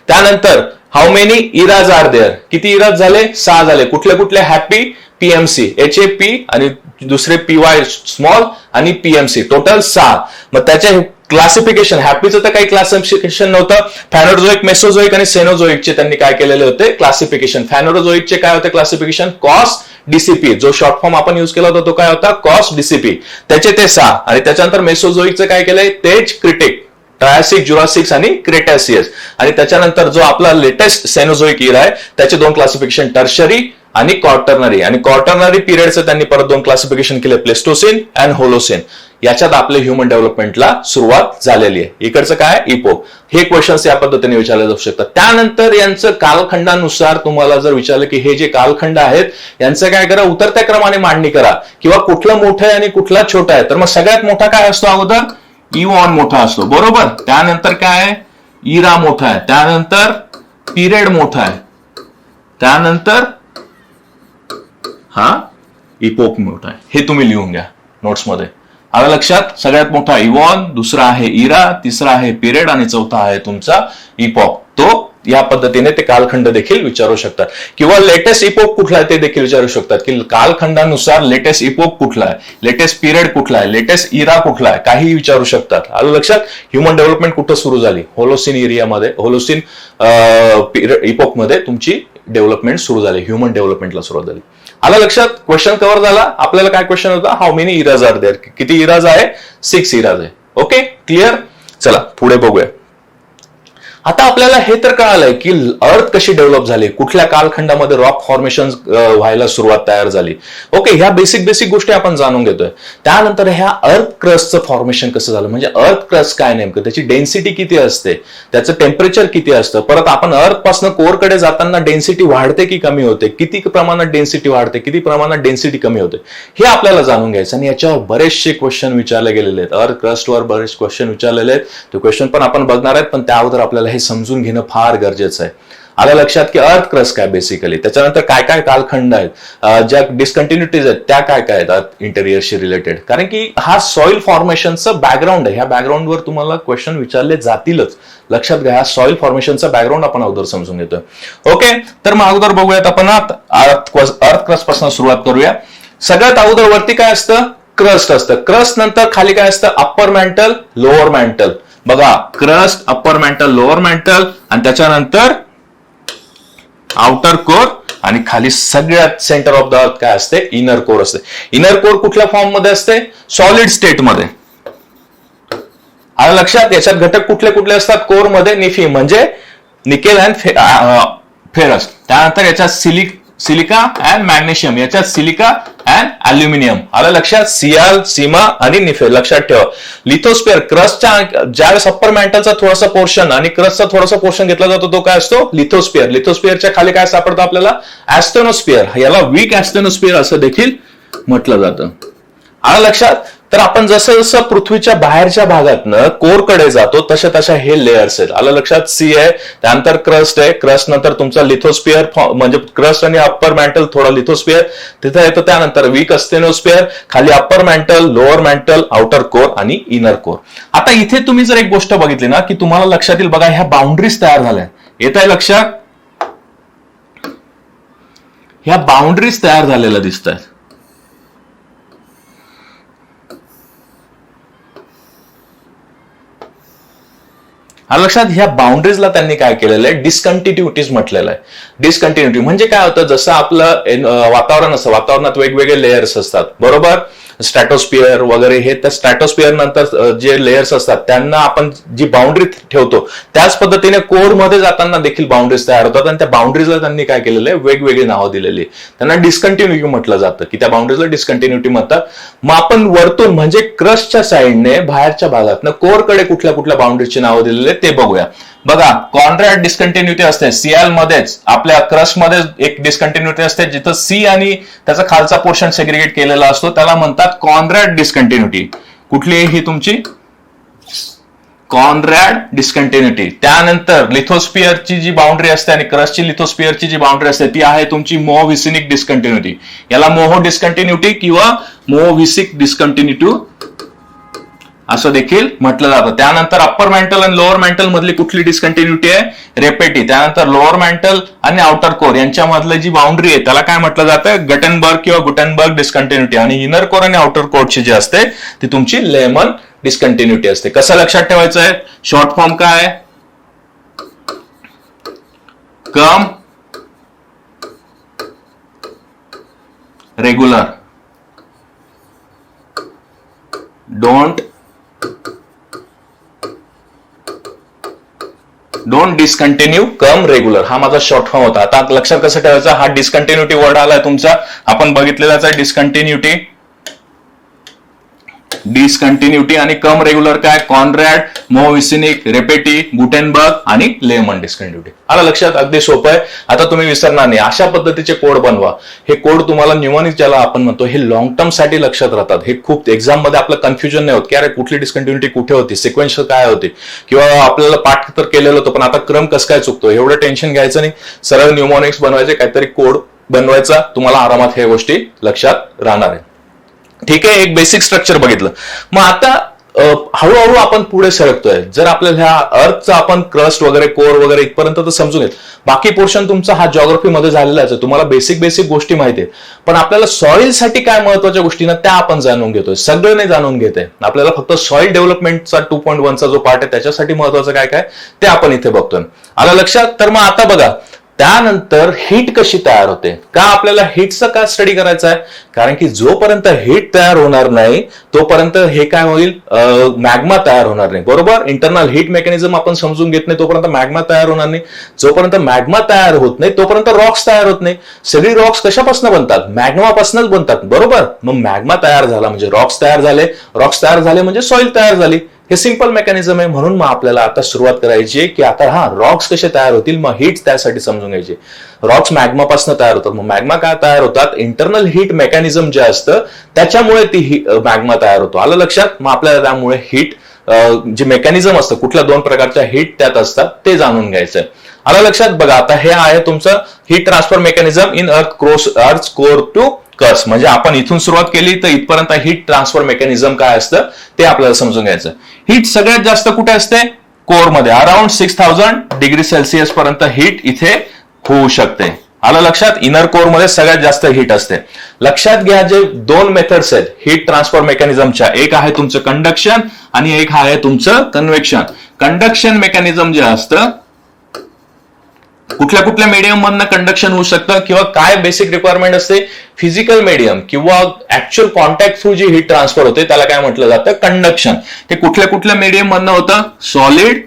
Speaker 1: त्यानंतर how many eras are there. किती इराज झाले? 6 झाले. कुठले कुठले? हॅपी, पीएमसी, HAP आणि दुसरे PY स्मॉल आणि PMC. टोटल 6. मग त्याचे क्लासिफिकेशन, हॅपीचं तर काही क्लासिफिकेशन नव्हतं. फॅनोरोझोईक, मेसोझोईक आणि सेनोझोईकचे त्यांनी काय केलेले होते? क्लासिफिकेशन. फॅनोरोझोईकचे काय होते क्लासिफिकेशन? Cos DCP. जो शॉर्ट फॉर्म आपण युज केला होता तो काय होता? Cos DCP. त्याचे ते 6. आणि त्याच्यानंतर मेसोझोईकचं काय केलंय? तेज, क्रिटिक, ट्रायसिक, ज्युरासिक्स आणि क्रेटासियस. आणि त्याच्यानंतर जो आपला लेटेस्ट सेनोझोईक इरा आहे त्याचे 2 क्लासिफिकेशन, टर्शरी आणि क्वार्टरनरी. आणि क्वार्टरनरी पिरियडचं त्यांनी परत 2 क्लासिफिकेशन केले, प्लेस्टोसिन अँड होलोसिन. याच्यात आपले ह्युमन डेव्हलपमेंटला सुरुवात झालेली आहे. इकडचं काय? इपोक. हे क्वेश्चन्स या पद्धतीने विचारले जाऊ शकतात. त्यानंतर यांचं कालखंडानुसार तुम्हाला जर विचारलं की हे जे कालखंड आहेत यांचं काय करा? उतरत्या क्रमाने मांडणी करा, किंवा कुठलं मोठं आहे आणि कुठला छोटा आहे. तर मग सगळ्यात मोठा काय असतो? अगोदर इव्हॉन मोठा असतो, बरोबर. त्यानंतर काय? इरा मोठा आहे. त्यानंतर पिरियड मोठा आहे. त्यानंतर हा इपोक मोठा आहे. हे तुम्ही लिहून घ्या नोट्समध्ये. आलं लक्षात? सगळ्यात मोठा इव्हॉन, दुसरा आहे इरा, तिसरा आहे पिरियड आणि चौथा आहे तुमचा इपोक. तो या पद्धतीने ते कालखंड देखील विचारू शकतात. किंवा लेटेस्ट इपोक कुठला आहे ते देखील विचारू शकतात की कालखंडानुसार लेटेस्ट इपोक कुठला आहे, लेटेस्ट पिरियड कुठला आहे, लेटेस्ट इरा कुठला आहे, काही विचारू शकतात. आलं लक्षात? ह्युमन डेव्हलपमेंट कुठं सुरू झाली? होलोसिन एरियामध्ये, होलोसिन इपोक मध्ये तुमची डेव्हलपमेंट सुरू झाली, ह्युमन डेव्हलपमेंटला सुरुवात झाली. आलं लक्षात? क्वेश्चन कव्हर झाला. आपल्याला काय क्वेश्चन होता? How many eras are there. किती इराज आहे? 6 इराज आहे. Okay, clear. चला पुढे बघूया. आता आपल्याला हे तर कळालंय की अर्थ कशी डेव्हलप झाली, कुठल्या कालखंडामध्ये रॉक फॉर्मेशन व्हायला सुरुवात तयार झाली. ओके, ह्या बेसिक गोष्टी आपण जाणून घेतोय. त्यानंतर ह्या अर्थ क्रस्टचं फॉर्मेशन कसं झालं, म्हणजे अर्थ क्रस्ट काय नेमकं, त्याची डेन्सिटी किती असते, त्याचं टेम्परेचर किती असतं, परत आपण अर्थ पासून कोरकडे जाताना डेन्सिटी वाढते की कमी होते, किती प्रमाणात डेन्सिटी वाढते, किती प्रमाणात डेन्सिटी कमी होते, हे आपल्याला जाणून घ्यायचं. आणि याच्यावर बरेचसे क्वेश्चन विचारले गेलेले आहेत. अर्थ क्रस्टवर बरेच क्वेश्चन विचारलेले आहेत. ते क्वेश्चन पण आपण बघणार आहेत, पण त्या अगोदर आपल्याला हे समजून घेणं फार गरजेचं आहे. आलं लक्षात की अर्थ क्रस्ट काय बेसिकली, त्याच्यानंतर काय काय कालखंड आहेत, ज्या डिस्कंटिन्युटीज आहेत त्या काय काय आहेत इंटेरियरशी रिलेटेड, कारण की हा सॉइल फॉर्मेशनचा बॅकग्राऊंड आहे. ह्या बॅकग्राऊंडवर तुम्हाला क्वेश्चन विचारले जातीलच. लक्षात घ्या, हा सॉइल फॉर्मेशनचा बॅकग्राऊंड आपण अगोदर समजून घेतोय. ओके, तर मग अगोदर बघूयात आपण अर्थ क्रस्ट पासून सुरुवात करूया. सगळ्यात अगोदर वरती काय असतं, क्रस्ट असतं. क्रस्ट नंतर खाली काय असतं, अप्पर मॅन्टल, लोअर मॅन्टल. बघा, crust, upper mantle, lower mantle, आणि त्याच्यानंतर आउटर कोर, आणि खाली सगळ्यात सेंटर ऑफ द अर्थ काय असते, इनर कोर असते. इनर कोर कुठल्या फॉर्म मध्ये असते, सॉलिड स्टेट मध्ये. आलं लक्षात? याच्यात घटक कुठले कुठले असतात कोर मध्ये, निफी म्हणजे निकेल अँड फेरस. त्यानंतर याच्यात सिलिका अँड मॅग्नेशियम, याच्यात सिलिका अँड अल्युमिनियम. आलं लक्षात? सियाल, सीमा आणि निफेल. लक्षात ठेवा. लिथोस्फिअर क्रस्टच्या ज्यावेळेस अप्पर मॅन्टलचा थोडासा पोर्शन आणि क्रस्टचा थोडासा पोर्शन घेतला जातो तो काय असतो? लिथोस्फिअर. लिथोस्फिअरच्या खाली काय सापडतं आपल्याला? ऍस्टेनोस्फिअर. याला वीक ऍस्टेनोस्फिअर असं देखील म्हटलं जातं. आलं लक्षात? तर आपण जसं जसं पृथ्वीच्या बाहेरच्या भागातनं कोरकडे जातो तशा तशा हे लेयर्स आहेत. आलं लक्षात? सी आहे, त्यानंतर क्रस्ट आहे, क्रस्ट नंतर तुमचा लिथोस्फिअर म्हणजे क्रस्ट आणि अप्पर मॅन्टल, थोडा लिथोस्फिअर तिथे येतं, त्यानंतर वीक अस्टेनोस्फिअर, खाली upper mantle, lower mantle, outer core आणि इनर कोर. आता इथे तुम्ही जर एक गोष्ट बघितली ना की तुम्हाला लक्षात येईल बघा, ह्या बाउंड्रीज तयार झाल्या. येत आहे लक्षात? ह्या बाउंड्रीज तयार झालेल्या दिसत आहेत. लक्षात? ह्या बाउंड्रीजला त्यांनी काय केलेलं आहे? डिस्कंटिन्युटीज म्हटलेलं आहे. डिस्कंटिन्युटी म्हणजे काय होतं? जसं आपलं वातावरण असतं, वातावरणात वेगवेगळे लेयर्स असतात, बरोबर? स्ट्रॅटोस्फिअर वगैरे हे, त्या स्ट्रॅटोस्फिअर नंतर जे लेयर्स असतात त्यांना आपण जी बाउंड्री ठेवतो त्याच पद्धतीने कोर मध्ये जाताना देखील बाउंड्रीज तयार होतात आणि त्या बाउंड्रीजला त्यांनी काय केलेलं आहे? वेगवेगळी नावं दिलेली. त्यांना डिस्कंटिन्युटी म्हटलं जातं की त्या बाउंड्रीजला डिस्कंटिन्युटी म्हणतात. मग आपण वरतून म्हणजे क्रस्टच्या साईडने बाहेरच्या भागातनं कोरकडे कुठल्या कुठल्या बाउंड्रीजची नावं दिलेली ते बघूया. बघा, कॉन्रॅड डिस्कंटिन्युटी असते. सीएल मध्येच आपल्या क्रस्ट मध्ये एक डिस्कंटिन्युटी असते जिथं सी आणि त्याचा खालचा पोर्शन सेग्रिगेट केलेला असतो, त्याला म्हणतात कॉन्रॅड डिस्कंटिन्युटी. कुठली ही तुमची? कॉन्रॅड डिस्कंटिन्युटी. त्यानंतर लिथोस्फिअरची जी बाउंड्री असते आणि क्रस्टची लिथोस्फिअरची जी बाउंड्री असते ती आहे तुमची मोव्हिसिनिक डिस्कंटिन्युटी. याला मोहो डिस्कंटिन्युटी किंवा मोव्हिसिक डिस्कंटिन्युटी असं देखील म्हटलं जातं. त्यानंतर अप्पर मॅन्टल आणि लोअर मॅन्टल मधली कुठली डिस्कंटिन्युटी आहे? रेपेटी. त्यानंतर लोअर मॅन्टल आणि आउटर कोर यांच्यामधली जी बाउंड्री आहे त्याला काय म्हटलं जातं? गटेनबर्ग किंवा गुटेनबर्ग डिस्कंटिन्युटी. आणि इनर कोर आणि आउटर कोरची जी असते ती तुमची लेमन डिस्कंटिन्युटी असते. कसं लक्षात ठेवायचं आहे? शॉर्ट फॉर्म काय आहे? Come regular, don't discontinue, come regular. हा माझा शॉर्ट फॉर्म होता. आता लक्षात कसं ठेवायचा? हा डिस्कंटिन्युटी वर्ड आलाय तुमचा, आपण बघितलेलाच आहे. डिस्कंटिन्युटी आणि कम रेग्युलर काय? कॉन्रॅड, मोव्हिसिनिक, रेपेटी, गुटेनबर्ग आणि लेमन डिस्कंटिन्युटी. आलं लक्षात? अगदी सोपं आहे. आता तुम्ही विसरणार नाही. अशा पद्धतीचे कोड बनवा. हे कोड तुम्हाला न्यूमॉनिक ज्याला आपण म्हणतो हे लॉंग टर्म साठी लक्षात राहतात. हे खूप एक्झाम मध्ये आपलं कन्फ्युजन नाही होत की अरे कुठली डिस्कंटिन्युटी कुठे होती, सिक्वेन्शियल काय होती, किंवा आपल्याला पाठ तर केलेलं होतं पण आता क्रम कसं काय चुकतो, एवढं टेन्शन घ्यायचं नाही. सरळ न्यूमॉनिक्स बनवायचे, काहीतरी कोड बनवायचा, तुम्हाला आरामात हे गोष्टी लक्षात राहणार आहे. ठीक आहे? एक बेसिक स्ट्रक्चर बघितलं. मग आता हळूहळू आपण पुढे सरकतोय. जर आपल्याला ह्या अर्थचा आपण क्रस्ट वगैरे कोर वगैरे इथपर्यंत तर समजून घेत, बाकी पोर्शन तुमचा हा जॉग्राफीमध्ये झालेलाच आहे, तुम्हाला बेसिक गोष्टी माहिती आहेत. पण आपल्याला सॉइलसाठी काय महत्वाच्या गोष्टी ना त्या आपण जाणून घेतोय. सगळं नाही जाणून घेतोय, आपल्याला फक्त सॉइल डेव्हलपमेंटचा 2.1चा जो पार्ट आहे त्याच्यासाठी महत्वाचं काय काय ते आपण इथे बघतोय. आलं लक्षात? तर मग आता बघा, त्यानंतर हीट कशी तयार होते. का आपल्याला हीटचा का स्टडी करायचा आहे? कारण की जोपर्यंत हीट तयार होणार नाही तोपर्यंत हे काय होईल? मॅग्मा तयार होणार नाही, बरोबर? इंटरनल हीट मेकॅनिझम आपण समजून घेत नाही तोपर्यंत मॅग्मा तयार होणार नाही. जोपर्यंत मॅग्मा तयार होत नाही तोपर्यंत रॉक्स तयार होत नाही. सगळी रॉक्स कशापासून बनतात? मॅग्मापासूनच बनतात, बरोबर? मग मॅग्मा तयार झाला म्हणजे रॉक्स तयार झाले, रॉक्स तयार झाले म्हणजे सॉइल तयार झाली. हे सिंपल मेकॅनिझम आहे. म्हणून मग आपल्याला आता सुरुवात करायची आहे की आता रॉक्स कसे तयार होतील, मग हीट त्यासाठी समजून घ्यायची. रॉक्स मॅग्मापासून तयार होतात. मग मॅग्मा काय तयार होतात? इंटरनल हीट मेकॅनिझम जे असतं त्याच्यामुळे ती मॅग्मा तयार होतो. आलं लक्षात? मग आपल्याला त्यामुळे हीट जे मेकॅनिझम असतं, कुठल्या 2 प्रकारच्या हीट त्यात असतात ते जाणून घ्यायचंय. आलं लक्षात? बघा, आता हे आहे तुमचं heat transfer mechanism in earth core to crust. म्हणजे आपण इथून सुरुवात केली तर इथपर्यंत हीट ट्रान्सफर मेकॅनिझम काय असतं ते आपल्याला समजून घ्यायचं. हीट सगळ्यात जास्त कुठे असते? कोरमध्ये. अराउंड 6000 डिग्री सेल्सिअस पर्यंत हीट इथे होऊ शकते. आलं लक्षात? इनर कोर मध्ये सगळ्यात जास्त हीट असते. लक्षात घ्या, जे 2 मेथड्स आहेत हीट ट्रान्सफर मेकॅनिझमच्या, एक आहे तुमचं कंडक्शन आणि एक आहे तुमचं कन्व्हेक्शन. कंडक्शन मेकॅनिझम जे असतं, कुठल्या कुठल्या मीडियम मधनं कंडक्शन होऊ शकतं किंवा काय बेसिक रिक्वायरमेंट असते? फिजिकल मीडियम किंवा ऍक्च्युअल कॉन्टॅक्ट थ्रू जी हीट ट्रान्सफर होते त्याला काय म्हटलं जातं? कंडक्शन. ते कुठल्या कुठल्या मीडियम मधनं होतं? सॉलिड,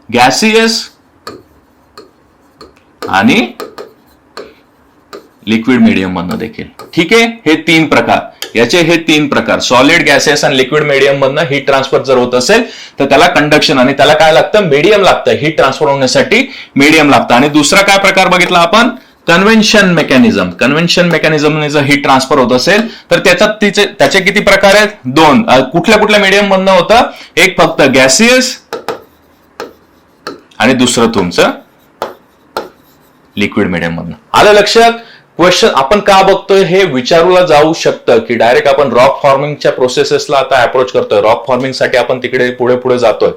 Speaker 1: गॅसियस आणि लिक्विड मीडियम मधनं देखील. ठीक आहे, हे 3 प्रकार, याचे हे 3 प्रकार, सॉलिड, गॅसेस आणि लिक्विड मीडियम मधनं हीट ट्रान्सफर जर होत असेल तर त्याला कंडक्शन आणि त्याला काय लागतं, मीडियम लागतं. हीट ट्रान्सफर होण्यासाठी मीडियम लागतं. आणि दुसरा काय प्रकार बघितला आपण, कन्व्हेन्शन मेकॅनिझम. कन्व्हेन्शन मेकॅनिझमने जर हीट ट्रान्सफर होत असेल तर त्याचे किती प्रकार आहेत, 2. कुठल्या कुठल्या मीडियम मधनं होतं, एक फक्त गॅसियस आणि दुसरं तुमचं लिक्विड मीडियम मधनं. आलं लक्षात. क्वेश्चन आपण का बघतोय हे विचारूला जाऊ शकतं की डायरेक्ट आपण रॉक फॉर्मिंगच्या प्रोसेसेसला आता अप्रोच करतोय, रॉक फॉर्मिंगसाठी आपण तिकडे पुढे पुढे जातोय,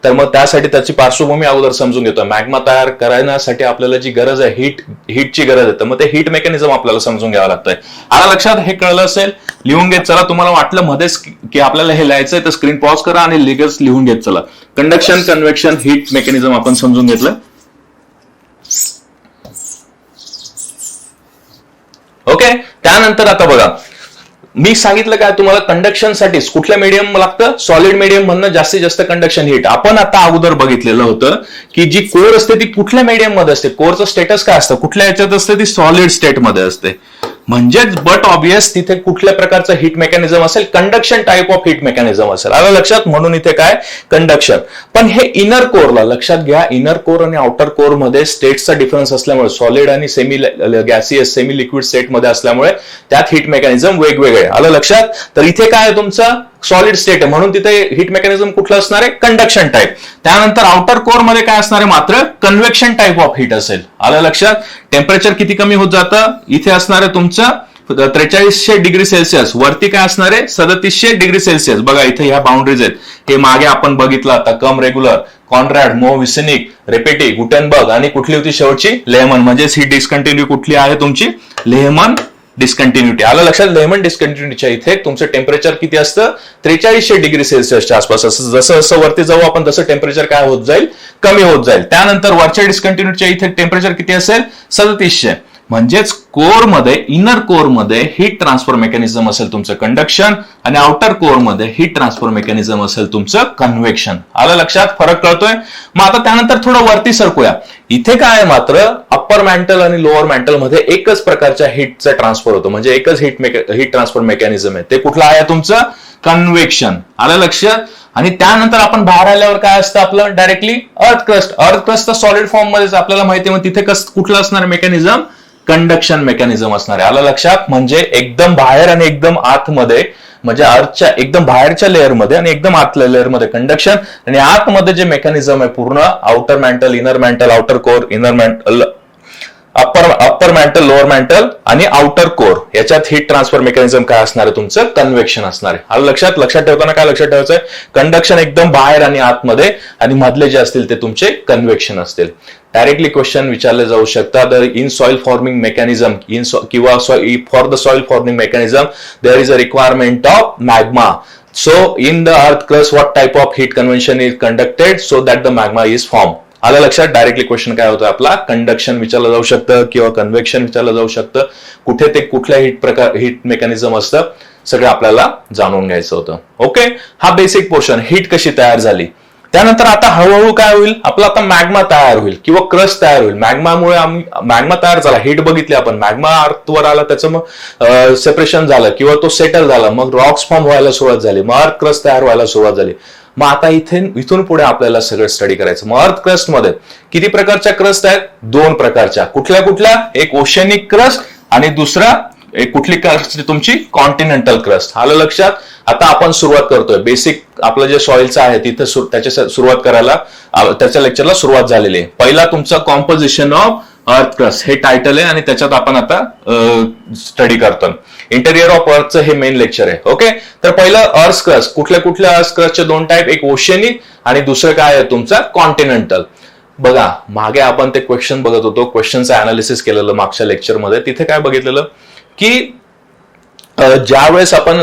Speaker 1: तर मग त्यासाठी त्याची पार्श्वभूमी अगोदर समजून घेतोय. मॅग्मा तयार करण्यासाठी आपल्याला जी गरज आहे, हीटची गरज आहे, तर मग ते हीट मेकॅनिझम आपल्याला समजून घ्यावं लागतंय. आला लक्षात, हे कळलं असेल, लिहून घेत चला. तुम्हाला वाटलं मध्येच की आपल्याला हे लिहायचंय तर स्क्रीन पॉज करा आणि लगेच लिहून घेत चला. कंडक्शन, कन्व्हेक्शन, हीट मेकॅनिझम आपण समजून घेतलं. ओके. त्यानंतर आता बघा, मी सांगितलं काय तुम्हाला, कंडक्शनसाठी कुठल्या मीडियम लागतं, सॉलिड मीडियम मधनं जास्तीत जास्त कंडक्शन हीट. आपण आता अगोदर बघितलेलं होतं की जी कोर असते ती कुठल्या मीडियम मध्ये असते, कोरचं स्टेटस काय असतं, कुठल्या याच्यात असते, ती सॉलिड स्टेट मध्ये असते. म्हणजेच बट ऑब्वियस तिथे कुठल्या प्रकारचं हीट मेकॅनिझम असेल, conduction type of heat mechanism असेल. आलं लक्षात, म्हणून इथे काय कंडक्शन. पण हे इनर कोरला लक्षात घ्या, इनर कोर आणि आउटर कोर मध्ये स्टेट्सचा डिफरन्स असल्यामुळे, सॉलिड आणि semi gaseous, semi liquid state मध्ये असल्यामुळे त्यात हीट मेकॅनिझम वेगवेगळे. आलं लक्षात. तर इथे काय आहे तुमचं सॉलिड स्टेट आहे, म्हणून तिथे हीट मेकॅनिझम कुठलं असणार आहे, कंडक्शन टाईप. त्यानंतर आउटर कोर मध्ये काय असणार आहे, मात्र कन्व्हेक्शन टाईप ऑफ हीट असेल. आलं लक्षात. टेम्परेचर किती कमी होत जातं, इथे असणार आहे तुमचं 4300 डिग्री सेल्सिअस, वरती काय असणार आहे 3700 डिग्री सेल्सिअस. बघा इथे ह्या बाउंड्रीज आहेत, हे मागे आपण बघितलं आता, कम रेग्युलर, कॉन्रॅड, मोव्हिसिनिक, रेपेटी, गुटेनबर्ग आणि कुठली होती शेवटची, लेहमन. म्हणजेच ही डिस्कंटिन्यू कुठली आहे तुमची, लेहमन डिस्कंटिन्युटी. आलं लक्षात. लेहमन डिस्कंटिन्युटीच्या इथे तुमचं टेम्परेचर किती असतं, 4300 डिग्री सेल्सिअसच्या आसपास. जसं जसं वरती जाऊ आपण तसं टेम्परेचर काय होत जाईल, कमी होत जाईल. त्यानंतर वरच्या डिस्कंटिन्युटीच्या इथे टेम्परेचर किती असेल, 3700. म्हणजेच कोरमध्ये, इनर कोरमध्ये हीट ट्रान्सफर मेकॅनिझम असेल तुमचं कंडक्शन आणि आउटर कोरमध्ये हीट ट्रान्सफर मेकॅनिझम असेल तुमचं कन्व्हेक्शन. आलं लक्षात, फरक कळतोय. मग आता त्यानंतर थोडं वरती सरकूया. इथे काय आहे, मात्र अप्पर मॅन्टल आणि लोअर मॅन्टल मध्ये एकच प्रकारच्या हीटचा ट्रान्सफर होतो, म्हणजे एकच हीट ट्रान्सफर मेकॅनिझम आहे. ते कुठलं आहे तुमचं, कन्व्हेक्शन. आलं लक्षात. आणि त्यानंतर आपण बाहेर आल्यावर काय असतं आपलं, डायरेक्टली अर्थ क्रस्ट. अर्थ क्रस्ट तर सॉलिड फॉर्म मध्येच आपल्याला माहिती आहे, मग तिथे कुठलं असणार मेकॅनिझम, कंडक्शन मेकॅनिझम असणार आहे. आलं लक्षात. म्हणजे एकदम बाहेर आणि एकदम आतमध्ये, म्हणजे अर्थच्या एकदम बाहेरच्या लेअरमध्ये आणि एकदम आतल्या लेअरमध्ये कंडक्शन, आणि आतमध्ये जे मेकॅनिझम आहे पूर्ण outer mantle, inner mantle, outer core, inner mantle, upper mantle, lower mantle आणि आउटर कोर, याच्यात हीट ट्रान्सफर मेकॅनिझम काय असणार आहे तुमचं, कन्व्हेक्शन असणार आहे. आलं लक्षात. लक्षात ठेवताना काय लक्षात ठेवायचंय, कंडक्शन एकदम बाहेर आणि आतमध्ये, आणि मधले जे असतील ते तुमचे कन्व्हेक्शन असतील. डायरेक्टली क्वेश्चन विचारले जाऊ शकतात, इन सॉइल फॉर्मिंग मेकॅनिझम किंवा for the soil forming mechanism there is a requirement of magma. So in the earth crust what type of heat convention is conducted so that the magma is formed. आलं लक्षात. डायरेक्टली क्वेश्चन काय होतं आपला, कंडक्शन विचारलं जाऊ शकतं किंवा कन्व्हेक्शन विचारलं जाऊ शकतं. कुठे ते कुठल्या हीट मेकॅनिझम असतं सगळं आपल्याला जाणून घ्यायचं होतं. ओके, हा बेसिक पोर्शन, हीट कशी तयार झाली. त्यानंतर आता हळूहळू काय होईल आपला, आता मॅग्मा तयार होईल किंवा क्रस्ट तयार होईल. मॅग्मामुळे मॅग्मा तयार झाला, हीट बघितली आपण, मॅग्मा अर्थवर आला, त्याचं मग सेपरेशन झालं किंवा तो सेटल झाला, मग रॉक्स फॉर्म व्हायला सुरुवात झाली, मग अर्थ क्रस्ट तयार व्हायला सुरुवात झाली. मग आता इथून पुढे आपल्याला सगळं स्टडी करायचं. मग अर्थ क्रस्ट मध्ये किती प्रकारच्या क्रस्ट आहेत, 2 प्रकारच्या. कुठल्या कुठल्या, एक ओशनिक क्रस्ट आणि दुसरा एक कुठली क्रस्ट तुमची, कॉन्टिनेंटल क्रस्ट. आलं लक्षात. आता आपण सुरुवात करतोय, बेसिक आपलं जे सॉइलचं आहे तिथे त्याच्या सुरुवात करायला, त्याच्या लेक्चरला सुरुवात झालेली आहे. पहिला तुमचा कॉम्पोजिशन ऑफ अर्थ क्रस्ट हे टायटल आहे आणि त्याच्यात आपण आता स्टडी करतो. इंटेरियर ऑफ अर्थचं हे मेन लेक्चर आहे. ओके, तर पहिलं अर्थ क्रस्ट. कुठल्या कुठल्या अर्थ क्रस्टचे 2 टाईप, एक ओशनिक आणि दुसरं काय आहे तुमचा कॉन्टिनेंटल. बघा मागे आपण ते क्वेश्चन बघत होतो, क्वेश्चनचं अनालिसिस केलेलं मागच्या लेक्चरमध्ये. तिथे काय बघितलेलं की ज्यावेळेस आपण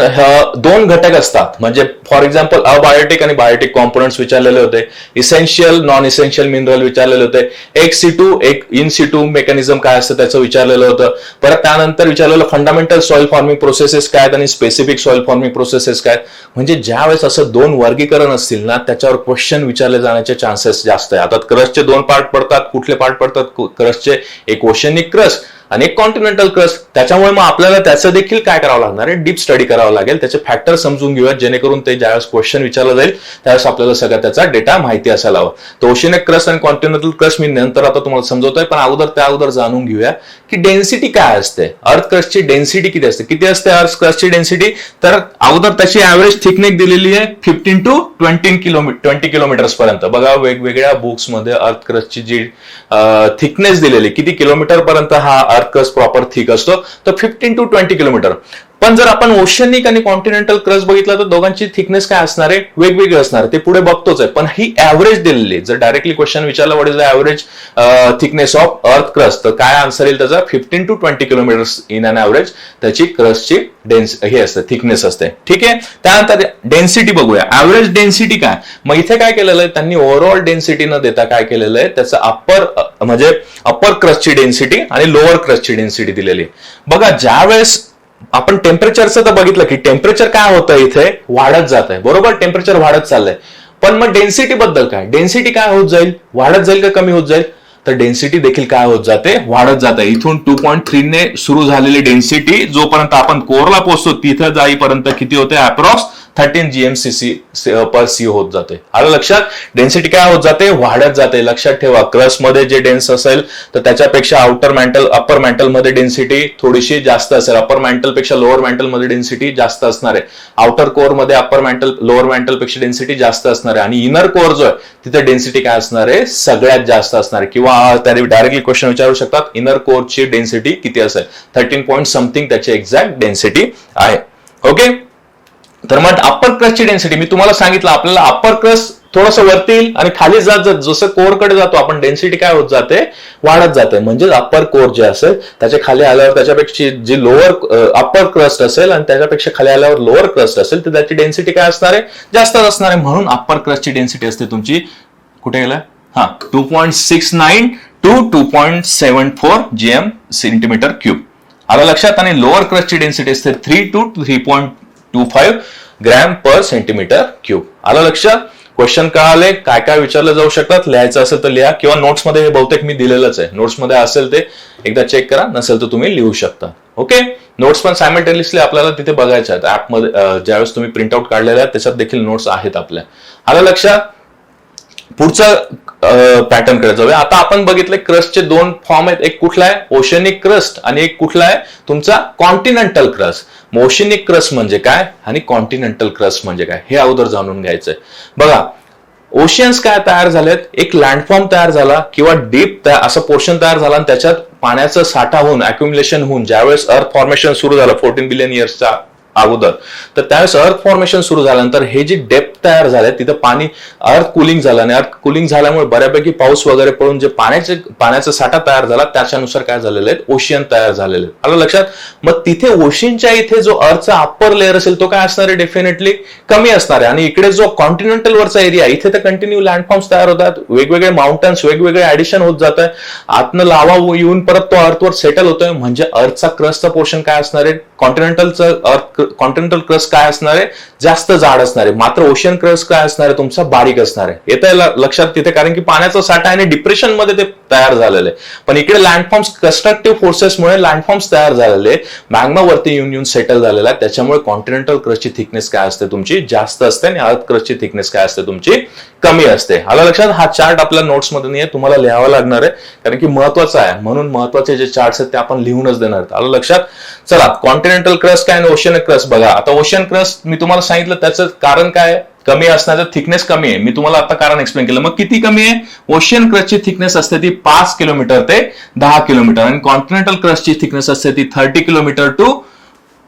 Speaker 1: 2 घटक असतात, म्हणजे फॉर एक्झाम्पल अबायोटिक आणि बायोटिक कॉम्पोनंट्स विचारलेले होते, इसेन्शियल नॉन इसेन्शियल मिनरल विचारलेले होते, एक सिटू एक इन सिटू मेकॅनिझम काय असतं त्याचं विचारलेलं होतं. परत त्यानंतर विचारलेलं फंडामेंटल सॉइल फॉर्मिंग प्रोसेसेस काय आहेत आणि स्पेसिफिक सॉइल फॉर्मिंग प्रोसेसेस काय आहेत. म्हणजे ज्यावेळेस असं 2 वर्गीकरण असतील ना, त्याच्यावर क्वेश्चन विचारले जाण्याचे चान्सेस जास्त आहे. आता क्रस्टचे 2 पार्ट पडतात. कुठले पार्ट पडतात क्रस्टचे, एक ओशनिक क्रस्ट आणि एक कॉन्टिनेंटल क्रस्ट. त्याच्यामुळे मग आपल्याला त्याचं देखील काय करावं लागणार आहे, डीप स्टडी करावं लागेल, त्याचे फॅक्टर समजून घेऊयात, जेणेकरून ते ज्यावेळेस क्वेश्चन विचारला जाईल त्यावेळेस आपल्याला सगळा त्याचा डेटा माहिती असायला हवा. तर ओशिनिक क्रस्ट आणि कॉन्टिनेंटल क्रस्ट मी नंतर आता तुम्हाला समजवतोय, पण त्या अगोदर जाणून घेऊया की डेन्सिटी काय असते, अर्थ क्रस्टची डेन्सिटी किती असते अर्थ क्रस्टची डेन्सिटी. तर अगोदर त्याची ऍव्हरेज थिकनेस दिलेली आहे 15 to 20 किलोमीटर्स पर्यंत. बघा वेगवेगळ्या बुक्स मध्ये अर्थ क्रस्टची जी थिकनेस दिलेली किती किलोमीटर पर्यंत हा अर्थ क्रस्ट प्रॉपर थिक असतो, तर 15 to 20 किलोमीटर. पण जर आपण ओशनिक आणि कॉन्टिनेंटल क्रस्ट बघितलं तर दोघांची थिकनेस काय असणार आहे, वेगवेगळे असणार आहे, ते पुढे बघतोच आहे. पण ही ऍव्हरेज दिलेली, जर डायरेक्टली क्वेश्चन विचारला what is the average thickness of earth crust, तर काय आन्सर येईल त्याचा 15 to 20 kilometres in an average त्याची क्रस्टची हे असते, थिकनेस असते. ठीक आहे. त्यानंतर डेन्सिटी बघूया, ऍव्हरेज डेन्सिटी काय. मग इथे काय केलेलं आहे त्यांनी, ओव्हरऑल डेन्सिटी न देता काय केलेलं आहे, त्याचं अप्पर क्रस्टची डेन्सिटी आणि लोअर क्रस्टची डेन्सिटी दिलेली. बघा ज्यावेळेस आपण टेम्परेचरचं तर बघितलं की टेम्परेचर काय होतं, इथे वाढत जात आहे, बरोबर, टेम्परेचर वाढत चाललंय. पण मग डेन्सिटी बद्दल काय, डेन्सिटी काय होत जाईल, वाढत जाईल का कमी होत जाईल, तर डेन्सिटी देखील काय होत जाते, वाढत जाते. इथून 2.3 ने सुरू झालेली डेन्सिटी जोपर्यंत आपण कोरला पोहोचतो तिथं जाईपर्यंत किती होते, अप्रॉक्स 13 GMCC पर सी होत जाते. आलं लक्षात. डेन्सिटी काय होत जाते, वाढत जाते. लक्षात ठेवा, क्रस्ट मध्ये जे डेन्स असेल तर त्याच्यापेक्षा अप्पर मॅन्टल मध्ये डेन्सिटी थोडीशी जास्त असेल, अप्पर मॅन्टल पेक्षा लोअर मॅन्टल मध्ये डेन्सिटी जास्त असणार आहे. आउटर कोअर मध्ये अप्पर मॅन्टल लोअर मॅन्टल पेक्षा डेन्सिटी जास्त असणार आहे. आणि इनर कोअर जो आहे तिथे डेन्सिटी काय असणार आहे, सगळ्यात जास्त असणार आहे. किंवा डायरेक्टली क्वेश्चन विचारू शकतात, इनर कोअरची डेन्सिटी किती असेल, 13 पॉईंट समथिंग त्याची एक्झॅक्ट डेन्सिटी आहे. ओके. तर मग अप्पर क्रस्टची डेन्सिटी मी तुम्हाला सांगितलं, आपल्याला अप्पर क्रस्ट थोडंसं वरती येईल आणि खाली जात जसं कोअरकडे जातो आपण डेन्सिटी काय होत जाते, वाढत जाते. म्हणजे अप्पर कोअर जे असेल त्याच्या खाली आल्यावर त्याच्यापेक्षा जी लोअर अप्पर क्रस्ट असेल आणि त्याच्यापेक्षा खाली आल्यावर लोअर क्रस्ट असेल तर त्याची डेन्सिटी काय असणार आहे, जास्त असणार आहे. म्हणून अप्पर क्रस्टची डेन्सिटी असते तुमची, कुठे गेला, 2.69 to 2.74 GM सेंटीमीटर क्यूब. आलं लक्षात. आणि लोअर क्रस्टची डेन्सिटी असते 3 to 3.25 gram per centimetre cube. आलं लक्षात. क्वेश्चन कळाले, काय काय विचारलं जाऊ शकतात, लिहायचं असेल तर लिहा, किंवा नोट्समध्ये हे बहुतेक मी दिलेलंच आहे, नोट्समध्ये असेल ते एकदा चेक करा, नसेल तर तुम्ही लिहू शकता. ओके. नोट्स पण सायमल्टेनियसली आपल्याला तिथे बघायच्या आहेत ऍपमध्ये, ज्यावेळेस तुम्ही प्रिंटआउट काढलेले आहेत त्याच्यात देखील नोट्स आहेत आपल्या. आलं लक्षात. पुढचा पॅटर्न कडे जाऊया. आता आपण बघितले क्रस्टचे दोन फॉर्म आहेत, एक कुठला आहे, ओशनिक क्रस्ट, आणि एक कुठला आहे तुमचा कॉन्टिनेंटल क्रस्ट. ओशनिक क्रस्ट म्हणजे काय आणि कॉन्टिनेंटल क्रस्ट म्हणजे काय हे अगोदर जाणून घ्यायचंय. बघा ओशियन्स काय तयार झालेत, एक लँडफॉर्म तयार झाला किंवा डीप असं पोर्शन तयार झाला आणि त्याच्यात पाण्याचं साठा होऊन अक्युम्युलेशन होऊन ज्यावेळेस अर्थ फॉर्मेशन सुरू झालं 14 बिलियन इयर्सच्या अगोदर, तर त्यावेळेस अर्थ फॉर्मेशन सुरू झाल्यानंतर हे जी डेप्थ तयार झाले तिथं पाणी अर्थ कुलिंग झालं आणि अर्थ कुलिंग झाल्यामुळे बऱ्यापैकी पाऊस वगैरे पडून जे पाण्याचा साठा तयार झाला त्याच्यानुसार काय झालेले आहेत, ओशियन तयार झालेले आहेत. आलं लक्षात. मग तिथे ओशियनच्या इथे जो अर्थचा अप्पर लेअर असेल तो काय असणार आहे, डेफिनेटली कमी असणार आहे. आणि इकडे जो कॉन्टिनेंटल वरचा एरिया इथे तर कंटिन्यू लँडफॉर्म्स तयार होतात, वेगवेगळे माउंटन्स वेगवेगळे ऍडिशन होत जात आहे, आतनं लावा येऊन परत तो अर्थवर सेटल होतोय. म्हणजे अर्थचा क्रस्टचा पोर्शन काय असणार आहे, कॉन्टिनेंटल क्रस्ट काय असणार आहे, जास्त जाड असणार आहे. मात्र ओशियन क्रस्ट काय असणार आहे, तुमचा बारीक असणार आहे. येतं लक्षात तिथे, कारण की पाण्याचा साठा आणि डिप्रेशन मध्ये ते तयार झालेले. पण इकडे लँडफॉर्म्स कन्स्ट्रक्टिव्ह फोर्सेसमुळे लँडफॉर्म्स तयार झालेले, मॅग्मा वरती येऊन सेटल झालेला आहे. त्याच्यामुळे कॉन्टिनेंटल क्रस्टची थिकनेस काय असते तुमची, जास्त असते आणि अर्थ क्रस्टची थिकनेस काय असते तुमची, कमी असते. आलं लक्षात. हा चार्ट आपल्या नोट्स मध्ये नाही आहे, तुम्हाला लिहावा लागणार आहे कारण की महत्वाचा आहे. म्हणून महत्वाचे जे चार्ट्स आहेत ते आपण लिहूनच देणार आहेत. आलं लक्षात. चला, कॉन्टिनेंटल क्रस्ट काय आणि ओशियन क्रस्ट बघा. आता ओशियन क्रस्ट मी तुम्हाला सांगितलं त्याचं कारण काय, कमी असण्याचं, थिकनेस कमी आहे. मी तुम्हाला आता कारण एक्सप्लेन केलं. मग किती कमी आहे, ओशियन क्रस्टची थिकनेस असते ती 5 किलोमीटर ते 10 किलोमीटर आणि कॉन्टिनेंटल क्रस्टची थिकनेस असते ती 30 किलोमीटर टू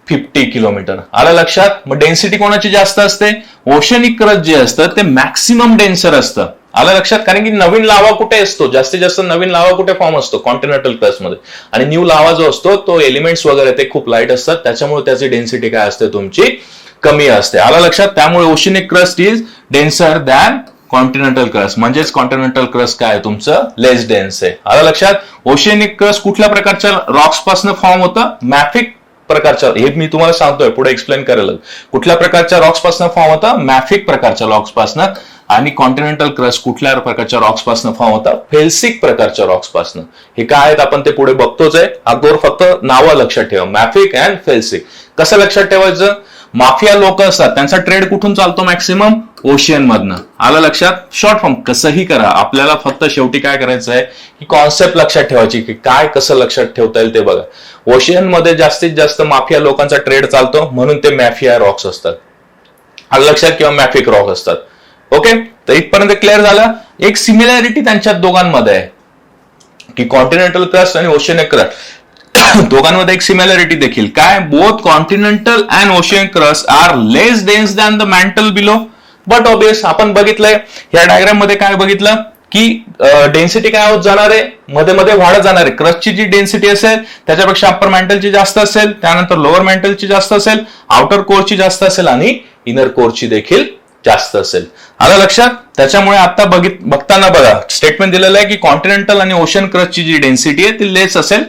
Speaker 1: 50 किलोमीटर. आलं लक्षात. मग डेन्सिटी कोणाची जास्त असते, ओशनिक क्रस्ट जे असतं ते मॅक्सिमम डेन्सर असतं. आलं लक्षात. कारण की नवीन लावा कुठे असतो, जास्तीत जास्त नवीन लावा कुठे फॉर्म असतो, कॉन्टिनेंटल क्रस्ट मध्ये. आणि न्यू लावा जो असतो तो एलिमेंट्स वगैरे ते खूप लाईट असतात, त्याच्यामुळे त्याची डेन्सिटी काय असते तुमची, कमी असते. आलं लक्षात. त्यामुळे oceanic crust is denser than continental crust. म्हणजेच कॉन्टिनेंटल क्रस्ट काय तुमचं लेस डेन्स आहे. आलं लक्षात. ओशियनिक क्रस्ट कुठल्या प्रकारच्या रॉक्स पासून फॉर्म होतं, मॅफिक प्रकारच्या, हे मी तुम्हाला सांगतोय पुढे एक्सप्लेन करेल, कुठल्या प्रकारच्या रॉक्स पासून फॉर्म होता, मॅफिक प्रकारच्या रॉक्स पासून. आणि कॉन्टिनेंटल क्रस्ट कुठल्या प्रकारच्या रॉक्स पासून फॉर्म होता, फेल्सिक प्रकारच्या रॉक्स पासून. हे काय आहेत आपण ते पुढे बघतोच आहे, अगोदर फक्त नावं लक्षात ठेवा, मॅफिक अँड फेल्सिक. कसं लक्षात ठेवायचं, माफिया लोक असतात त्यांचा ट्रेड कुठून चालतो, मॅक्सिमम ओशियन मधनं. आलं लक्षात. शॉर्ट फॉर्म कसंही करा, आपल्याला फक्त शेवटी काय करायचं आहे की कॉन्सेप्ट लक्षात ठेवायची, की काय कसं लक्षात ठेवता येईल ते बघा. ओशियन मध्ये जास्तीत जास्त माफिया लोकांचा ट्रेड चालतो म्हणून ते मॅफिया रॉक्स असतात. आलं लक्षात, किंवा मॅफिक रॉक असतात. ओके, तर इथपर्यंत क्लिअर झालं. एक सिमिलॅरिटी त्यांच्या दोघांमध्ये आहे की कॉन्टिनेंटल क्रस्ट आणि ओशियनिक क्रस्ट दोघांमध्ये एक सिमिलॅरिटी देखील काय, both continental and ocean crust are less dense than the mantle below. But obvious आपण बघितलंय या डायग्राम मध्ये, काय बघितलं की डेन्सिटी काय होत जाणार आहे, मध्ये मध्ये वाढत जाणार आहे. क्रस्टची जी डेन्सिटी असेल त्याच्यापेक्षा अप्पर मॅन्टलची जास्त असेल, त्यानंतर लोअर मॅन्टलची जास्त असेल, आउटर कोरची जास्त असेल आणि इनर कोरची देखील जास्त असेल. आलं लक्षात. त्याच्यामुळे आता बघताना बघा स्टेटमेंट दिलेलं आहे की कॉन्टिनेंटल आणि ओशन क्रस्टची जी डेन्सिटी आहे ती लेस असेल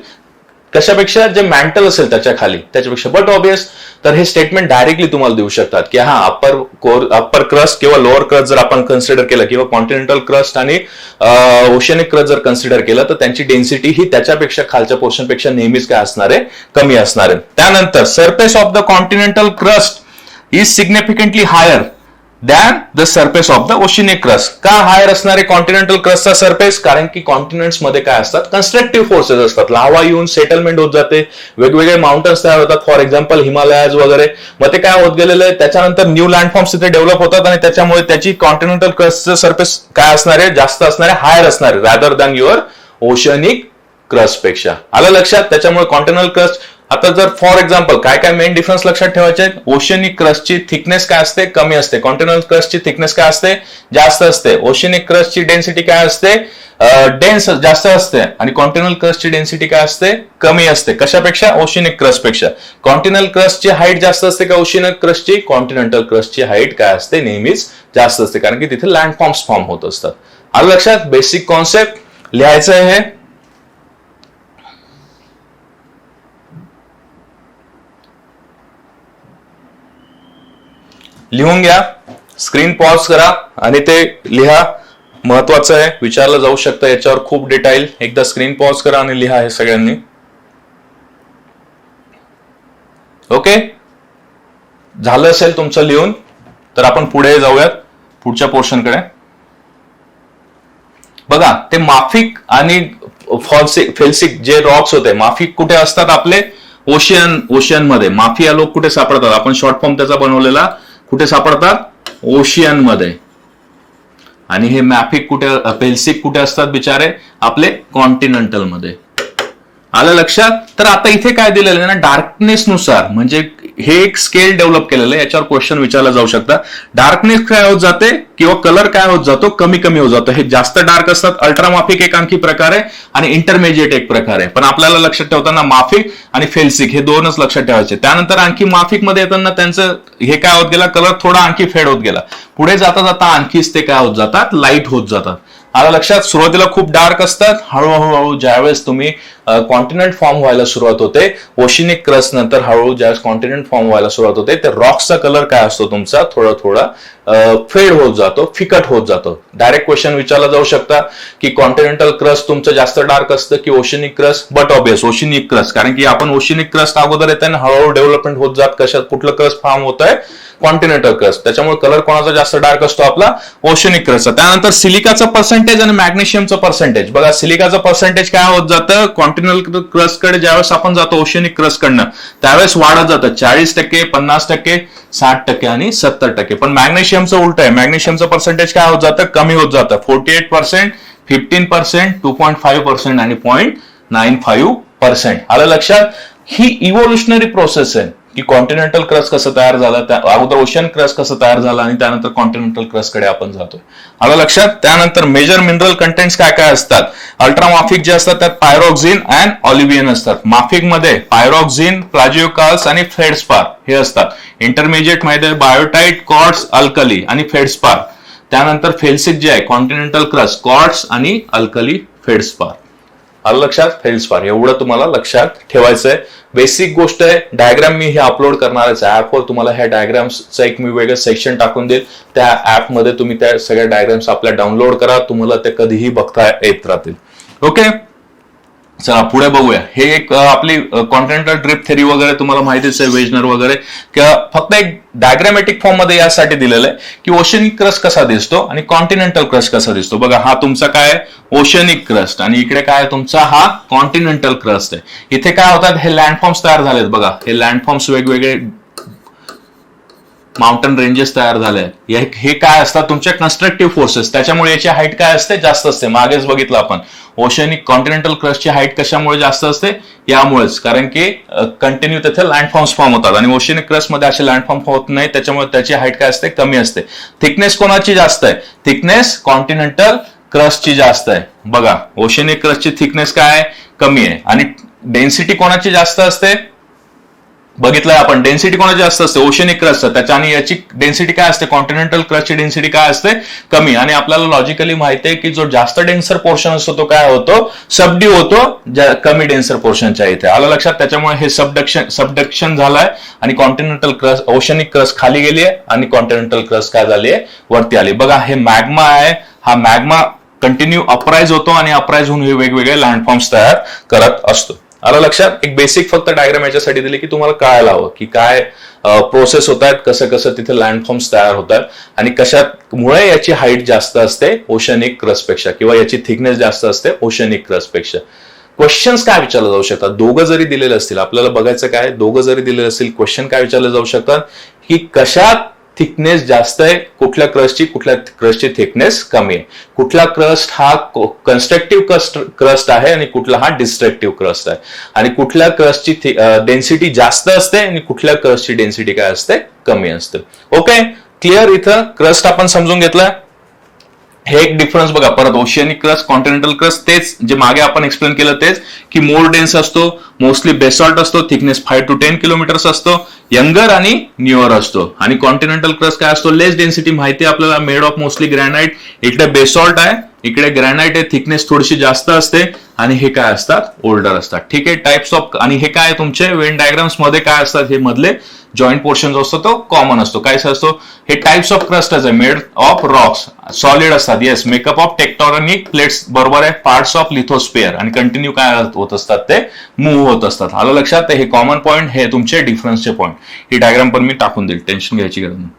Speaker 1: कशापेक्षा, जे मॅन्टल असेल त्याच्या खाली त्याच्यापेक्षा. बट ऑब्वियस, तर हे स्टेटमेंट डायरेक्टली तुम्हाला देऊ शकतात की हा अप्पर क्रस्ट किंवा लोअर क्रस्ट जर आपण कन्सिडर केलं, किंवा कॉन्टिनेंटल क्रस्ट आणि ओशनिक क्रस्ट जर कन्सिडर केलं, तर त्यांची डेन्सिटी ही त्याच्यापेक्षा खालच्या पोर्शन पेक्षा नेहमीच काय असणार आहे, कमी असणार आहे. त्यानंतर surface of the continental crust is significantly higher than the surface of the oceanic crust. का हायर असणारे कॉन्टिनेंटल क्रस्टचा सरफेस, कारण की कॉन्टिनेंट्स मध्ये काय असतात, कन्स्ट्रक्टिव्ह फोर्सेस असतात. लावा येऊन सेटलमेंट होत जाते, वेगवेगळे माउंटन्स तयार होतात, फॉर एक्झाम्पल हिमालयाज वगैरे. मग ते काय होत गेलेलं आहे, त्याच्यानंतर न्यू लँडफॉर्म्स तिथे डेव्हलप होतात आणि त्याच्यामुळे त्याची कॉन्टिनेंटल क्रस्टचं सरफेस काय असणार आहे, जास्त असणार आहे, हायर असणार आहे rather than your oceanic crust पेक्षा. आलं लक्षात. त्याच्यामुळे कॉन्टिनेंटल क्रस्ट, आता जर फॉर एक्झाम्पल काय काय मेन डिफरन्स लक्षात ठेवायचे आहेत, ओशनिक क्रस्टची थिकनेस काय असते, कमी असते. कॉन्टिनेंटल क्रस्टची थिकनेस काय असते, जास्त असते. ओशनिक क्रस्टची डेन्सिटी काय असते, डेन्स जास्त असते. आणि कॉन्टिनेंटल क्रस्टची डेन्सिटी काय असते, कमी असते. कशापेक्षा, ओशनिक क्रस्ट पेक्षा. कॉन्टिनेंटल क्रस्टची हाईट जास्त असते का ओशनिक क्रस्टची, कॉन्टिनेंटल क्रस्टची हाईट काय असते, नेहमीच जास्त असते, कारण की तिथे लँडफॉर्म्स फॉर्म होत असतात. आलं लक्षात. बेसिक कॉन्सेप्ट लिहायचं आहे. लिहून घ्या, स्क्रीन पॉज करा आणि ते लिहा. महत्वाचं आहे, विचारलं जाऊ शकतं याच्यावर खूप डिटेल. एकदा स्क्रीन पॉज करा आणि लिहा हे सगळ्यांनी. ओके, झालं असेल तुमचं लिहून, तर आपण पुढे जाऊयात पुढच्या पोर्शनकडे. बघा, ते माफिक आणि फेल्सिक जे रॉक्स होते, माफिक कुठे असतात आपले, ओशियन मध्ये. माफिया लोक कुठे सापडतात, आपण शॉर्ट फॉर्म त्याचा बनवलेला, कुठे सापडतात, ओशियन मध्ये. आणि हे मॅफिक कुठे, फेल्सिक कुठे असतात बिचारे, आपले कॉन्टिनेंटल मध्ये. आलं लक्षात. तर आता इथे काय दिलेलं आहे ना, डार्कनेस नुसार, म्हणजे हे एक स्केल डेव्हलप केलेलं आहे, याच्यावर क्वेश्चन विचारला जाऊ शकता. डार्कनेस काय होत जाते किंवा कलर काय होत जातो, कमी कमी होत जातो. हे जास्त डार्क असतात. अल्ट्रामाफिक एक आणखी प्रकार आहे आणि इंटरमिजिएट एक प्रकार आहे. पण आपल्याला लक्षात ठेवताना माफिक आणि फेल्सिक हे दोनच लक्षात ठेवायचे. त्यानंतर आणखी माफिक मध्ये येताना त्यांचं हे काय होत गेला, कलर थोडा आणखी फेड होत गेला. पुढे जाता जाता आणखीच ते काय होत जातात, लाईट होत जातात. आलं लक्षात. सुरुवातीला खूप डार्क असतात, हळूहळू ज्यावेळेस तुम्ही कॉन्टिनेंट फॉर्म व्हायला सुरुवात होते, ओशिनिक क्रस्ट नंतर हळूहळू ज्यावेळेस कॉन्टिनेंट फॉर्म व्हायला सुरुवात होते, ते रॉक्सचा कलर काय असतो तुमचा, थोडा थोडा फेड होत जातो, फिकट होत जातो. डायरेक्ट क्वेश्चन विचारला जाऊ शकता की कॉन्टिनेंटल क्रस्ट तुमचं जास्त डार्क असतं की ओशिनिक क्रस्ट. बट ऑब्वियस ओशिनिक क्रस्ट, कारण की आपण ओशिनिक क्रस्ट अगोदर येते आणि हळूहळू डेव्हलपमेंट होत जात कशात, कुठलं क्रस्ट फॉर्म होत आहे, कॉन्टिनेंटल क्रस्ट. त्याच्यामुळे कलर कोणाचा जास्त डार्क असतो, आपला ओशिनिक क्रस्ट. त्यानंतर सिलिकाचं पर्सेंटेज आणि मॅग्नेशियमचं पर्सेंटेज. बघा, सिलिकाचं पर्सेंटेज काय होत जातं, कॉन्टिनेंटल क्रस्ट कडे ज्यावेळेस आपण जातो ओशिनिक क्रस्ट कडनं, त्यावेळेस वाढत जातं 40%, 50%, 60% आणि 70%. पण मॅग्नेशियमचं उलट आहे. मॅग्नेशियमचं पर्सेंटेज काय होत जातं, कमी होत जातं. 48%, 15%, 2.5% आणि 0.95%. आलं लक्षात. ही इव्होल्युशनरी प्रोसेस आहे की कॉन्टिनेंटल क्रस्ट कसं तयार झालं, अगोदर ओशन क्रस्ट कसं तयार झालं आणि त्यानंतर कॉन्टिनेंटल क्रस्ट कडे आपण जातोय. आलं लक्षात. त्यानंतर मेजर मिनरल कंटेंट्स काय काय असतात. अल्ट्रामाफिक जे असतात त्यात पायरोक्झिन अँड ऑलिव्हियन असतात. माफिक मध्ये पायरोक्झिन, प्लाजिओकाल्स आणि फेल्डस्पार हे असतात. इंटरमिजिएट मध्ये बायोटाइट, क्वार्ट्ज, अल्कली आणि फेल्डस्पार. त्यानंतर फेल्सिक जे आहे कॉन्टिनेंटल क्रस्ट, क्वार्ट्ज आणि अल्कली, फेल्डस्पार. आलं लक्षात? फेल्डस्पार. एवढं तुम्हाला लक्षात ठेवायचं आहे. बेसिक गोष्ट आहे. डायग्राम मी हे अपलोड करणारच आहे ऍपवर. तुम्हाला ह्या डायग्राम्सचं एक मी वेगळं सेक्शन टाकून देईल. त्या ऍपमध्ये तुम्ही त्या सगळ्या डायग्राम्स आपल्या डाउनलोड करा. तुम्हाला ते कधीही बघता येत राहतील. ओके, चला पुढे बघूया. हे एक आपली कॉन्टिनेंटल ड्रिप थेरी वगैरे तुम्हाला माहितीच आहे, वेजनर वगैरे. फक्त एक डायग्रामॅटिक फॉर्म मध्ये यासाठी दिलेलं आहे की ओशनिक क्रस्ट कसा दिसतो आणि कॉन्टिनेंटल क्रस्ट कसा दिसतो. बघा, हा तुमचा काय ओशनिक क्रस्ट आणि इकडे काय तुमचा हा कॉन्टिनेंटल क्रस्ट आहे. इथे काय होतात, हे लँडफॉर्म्स तयार झालेत. बघा, हे लँडफॉर्म्स वेगवेगळे माउंटन रेंजेस तयार झाले. हे काय असतात तुमच्या कन्स्ट्रक्टिव्ह फोर्सेस. त्याच्यामुळे याची हाईट काय असते, जास्त असते. मागेच बघितलं आपण ओशनिक कॉन्टिनेंटल क्रस्टची हाईट कशामुळे जास्त असते, यामुळेच. कारण की कंटिन्यू तिथे लँडफॉर्म्स फॉर्म होतात आणि ओशनिक क्रस्ट मध्ये असे लँडफॉर्म होत नाही. त्याच्यामुळे त्याची हाईट काय असते, कमी असते. थिकनेस कोणाची जास्त आहे, थिकनेस कॉन्टिनेंटल क्रस्टची जास्त आहे. बघा, ओशनिक क्रस्टची थिकनेस काय आहे, कमी आहे. आणि डेन्सिटी कोणाची जास्त असते, बघितलंय आपण. डेन्सिटी कोणाची जास्त असते, ओशनिक क्रस्ट. त्याच्या आणि याची डेन्सिटी काय असते, कॉन्टिनेंटल क्रस्टची डेन्सिटी काय असते, कमी. आणि आपल्याला लॉजिकली माहिती आहे की जो जास्त डेन्सर पोर्शन असतो तो काय होतो, सबड्यू होतो कमी डेन्सर पोर्शनच्या इथे. आलं लक्षात? त्याच्यामुळे हे सबडक्शन झालंय आणि कॉन्टिनेंटल क्रस्ट, ओशनिक क्रस्ट खाली गेली आहे आणि कॉन्टिनेंटल क्रस्ट काय झाली आहे, वरती आली. बघा, हे मॅग्मा आहे. हा मॅग्मा कंटिन्यू अपराइज होतो आणि अपराइज होऊन हे वेगवेगळे लँडफॉर्म्स तयार करत असतो. आलं लक्षात? एक बेसिक फक्त डायग्राम याच्यासाठी दिली की तुम्हाला कळायला हवं की काय प्रोसेस होत आहेत, कसं कसं तिथे लँडफॉर्म्स तयार होतात आणि कशामुळे याची हाईट जास्त असते ओशनिक क्रस्टपेक्षा किंवा याची थिकनेस जास्त असते ओशनिक क्रस्टपेक्षा. क्वेश्चन्स काय विचारले जाऊ शकतात, दोघं जरी दिलेले असतील, आपल्याला बघायचं काय, दोघं जरी दिलेले असतील, क्वेश्चन काय विचारले जाऊ शकतात की कशात थिकनेस जास्त आहे, कुठल्या क्रस्टची थिकनेस कमी आहे, कुठला क्रस्ट हा कन्स्ट्रक्टिव्ह क्रस्ट आहे आणि कुठला हा डिस्ट्रक्टिव्ह क्रस्ट आहे, आणि कुठल्या क्रस्टची डेन्सिटी जास्त असते आणि कुठल्या क्रस्टची डेन्सिटी काय असते, कमी असते. Okay, clear? इथं क्रस्ट आपण समजून घेतलं. हे एक डिफरन्स बघा परत, ओशियनिक क्रस्ट, कॉन्टिनेंटल क्रस्ट, तेच जे मागे आपण एक्सप्लेन केलं तेच की मोर डेन्स असतो, मोस्टली बेसॉल्ट असतो, थिकनेस 5 to 10 किलोमीटर्स असतो, यंगर आणि न्यूअर असतो. आणि कॉन्टिनेंटल क्रस्ट काय असतो, लेस डेन्सिटी, माहिती आपल्याला, मेड ऑफ मोस्टली ग्रॅनाइट. इकडे बेसॉल्ट आहे, इकडे ग्रॅनाइट आहे, थिकनेस थोडीशी जास्त असते आणि हे काय असतात, ओल्डर असतात. ठीक आहे, टाइप्स ऑफ. आणि हे काय तुमचे वेन डायग्राम्स मध्ये काय असतात, हे मधले जॉईंट पोर्शन असतो तो कॉमन असतो. काय असतो, हे टाइप्स ऑफ क्रस्ट आहे, मेड ऑफ रॉक्स, सॉलिड असतात. Yes, makeup of tectonic plates, बरोबर आहे. पार्ट्स ऑफ लिथोस्फिअर, आणि कंटिन्यू काय होत असतात, ते मूव्ह होत असतात. आलं लक्षात? हे कॉमन पॉईंट, हे तुमचे डिफरन्सचे पॉईंट. ही डायग्राम पण मी टाकून देईल, टेन्शन घ्यायची गरज नाही.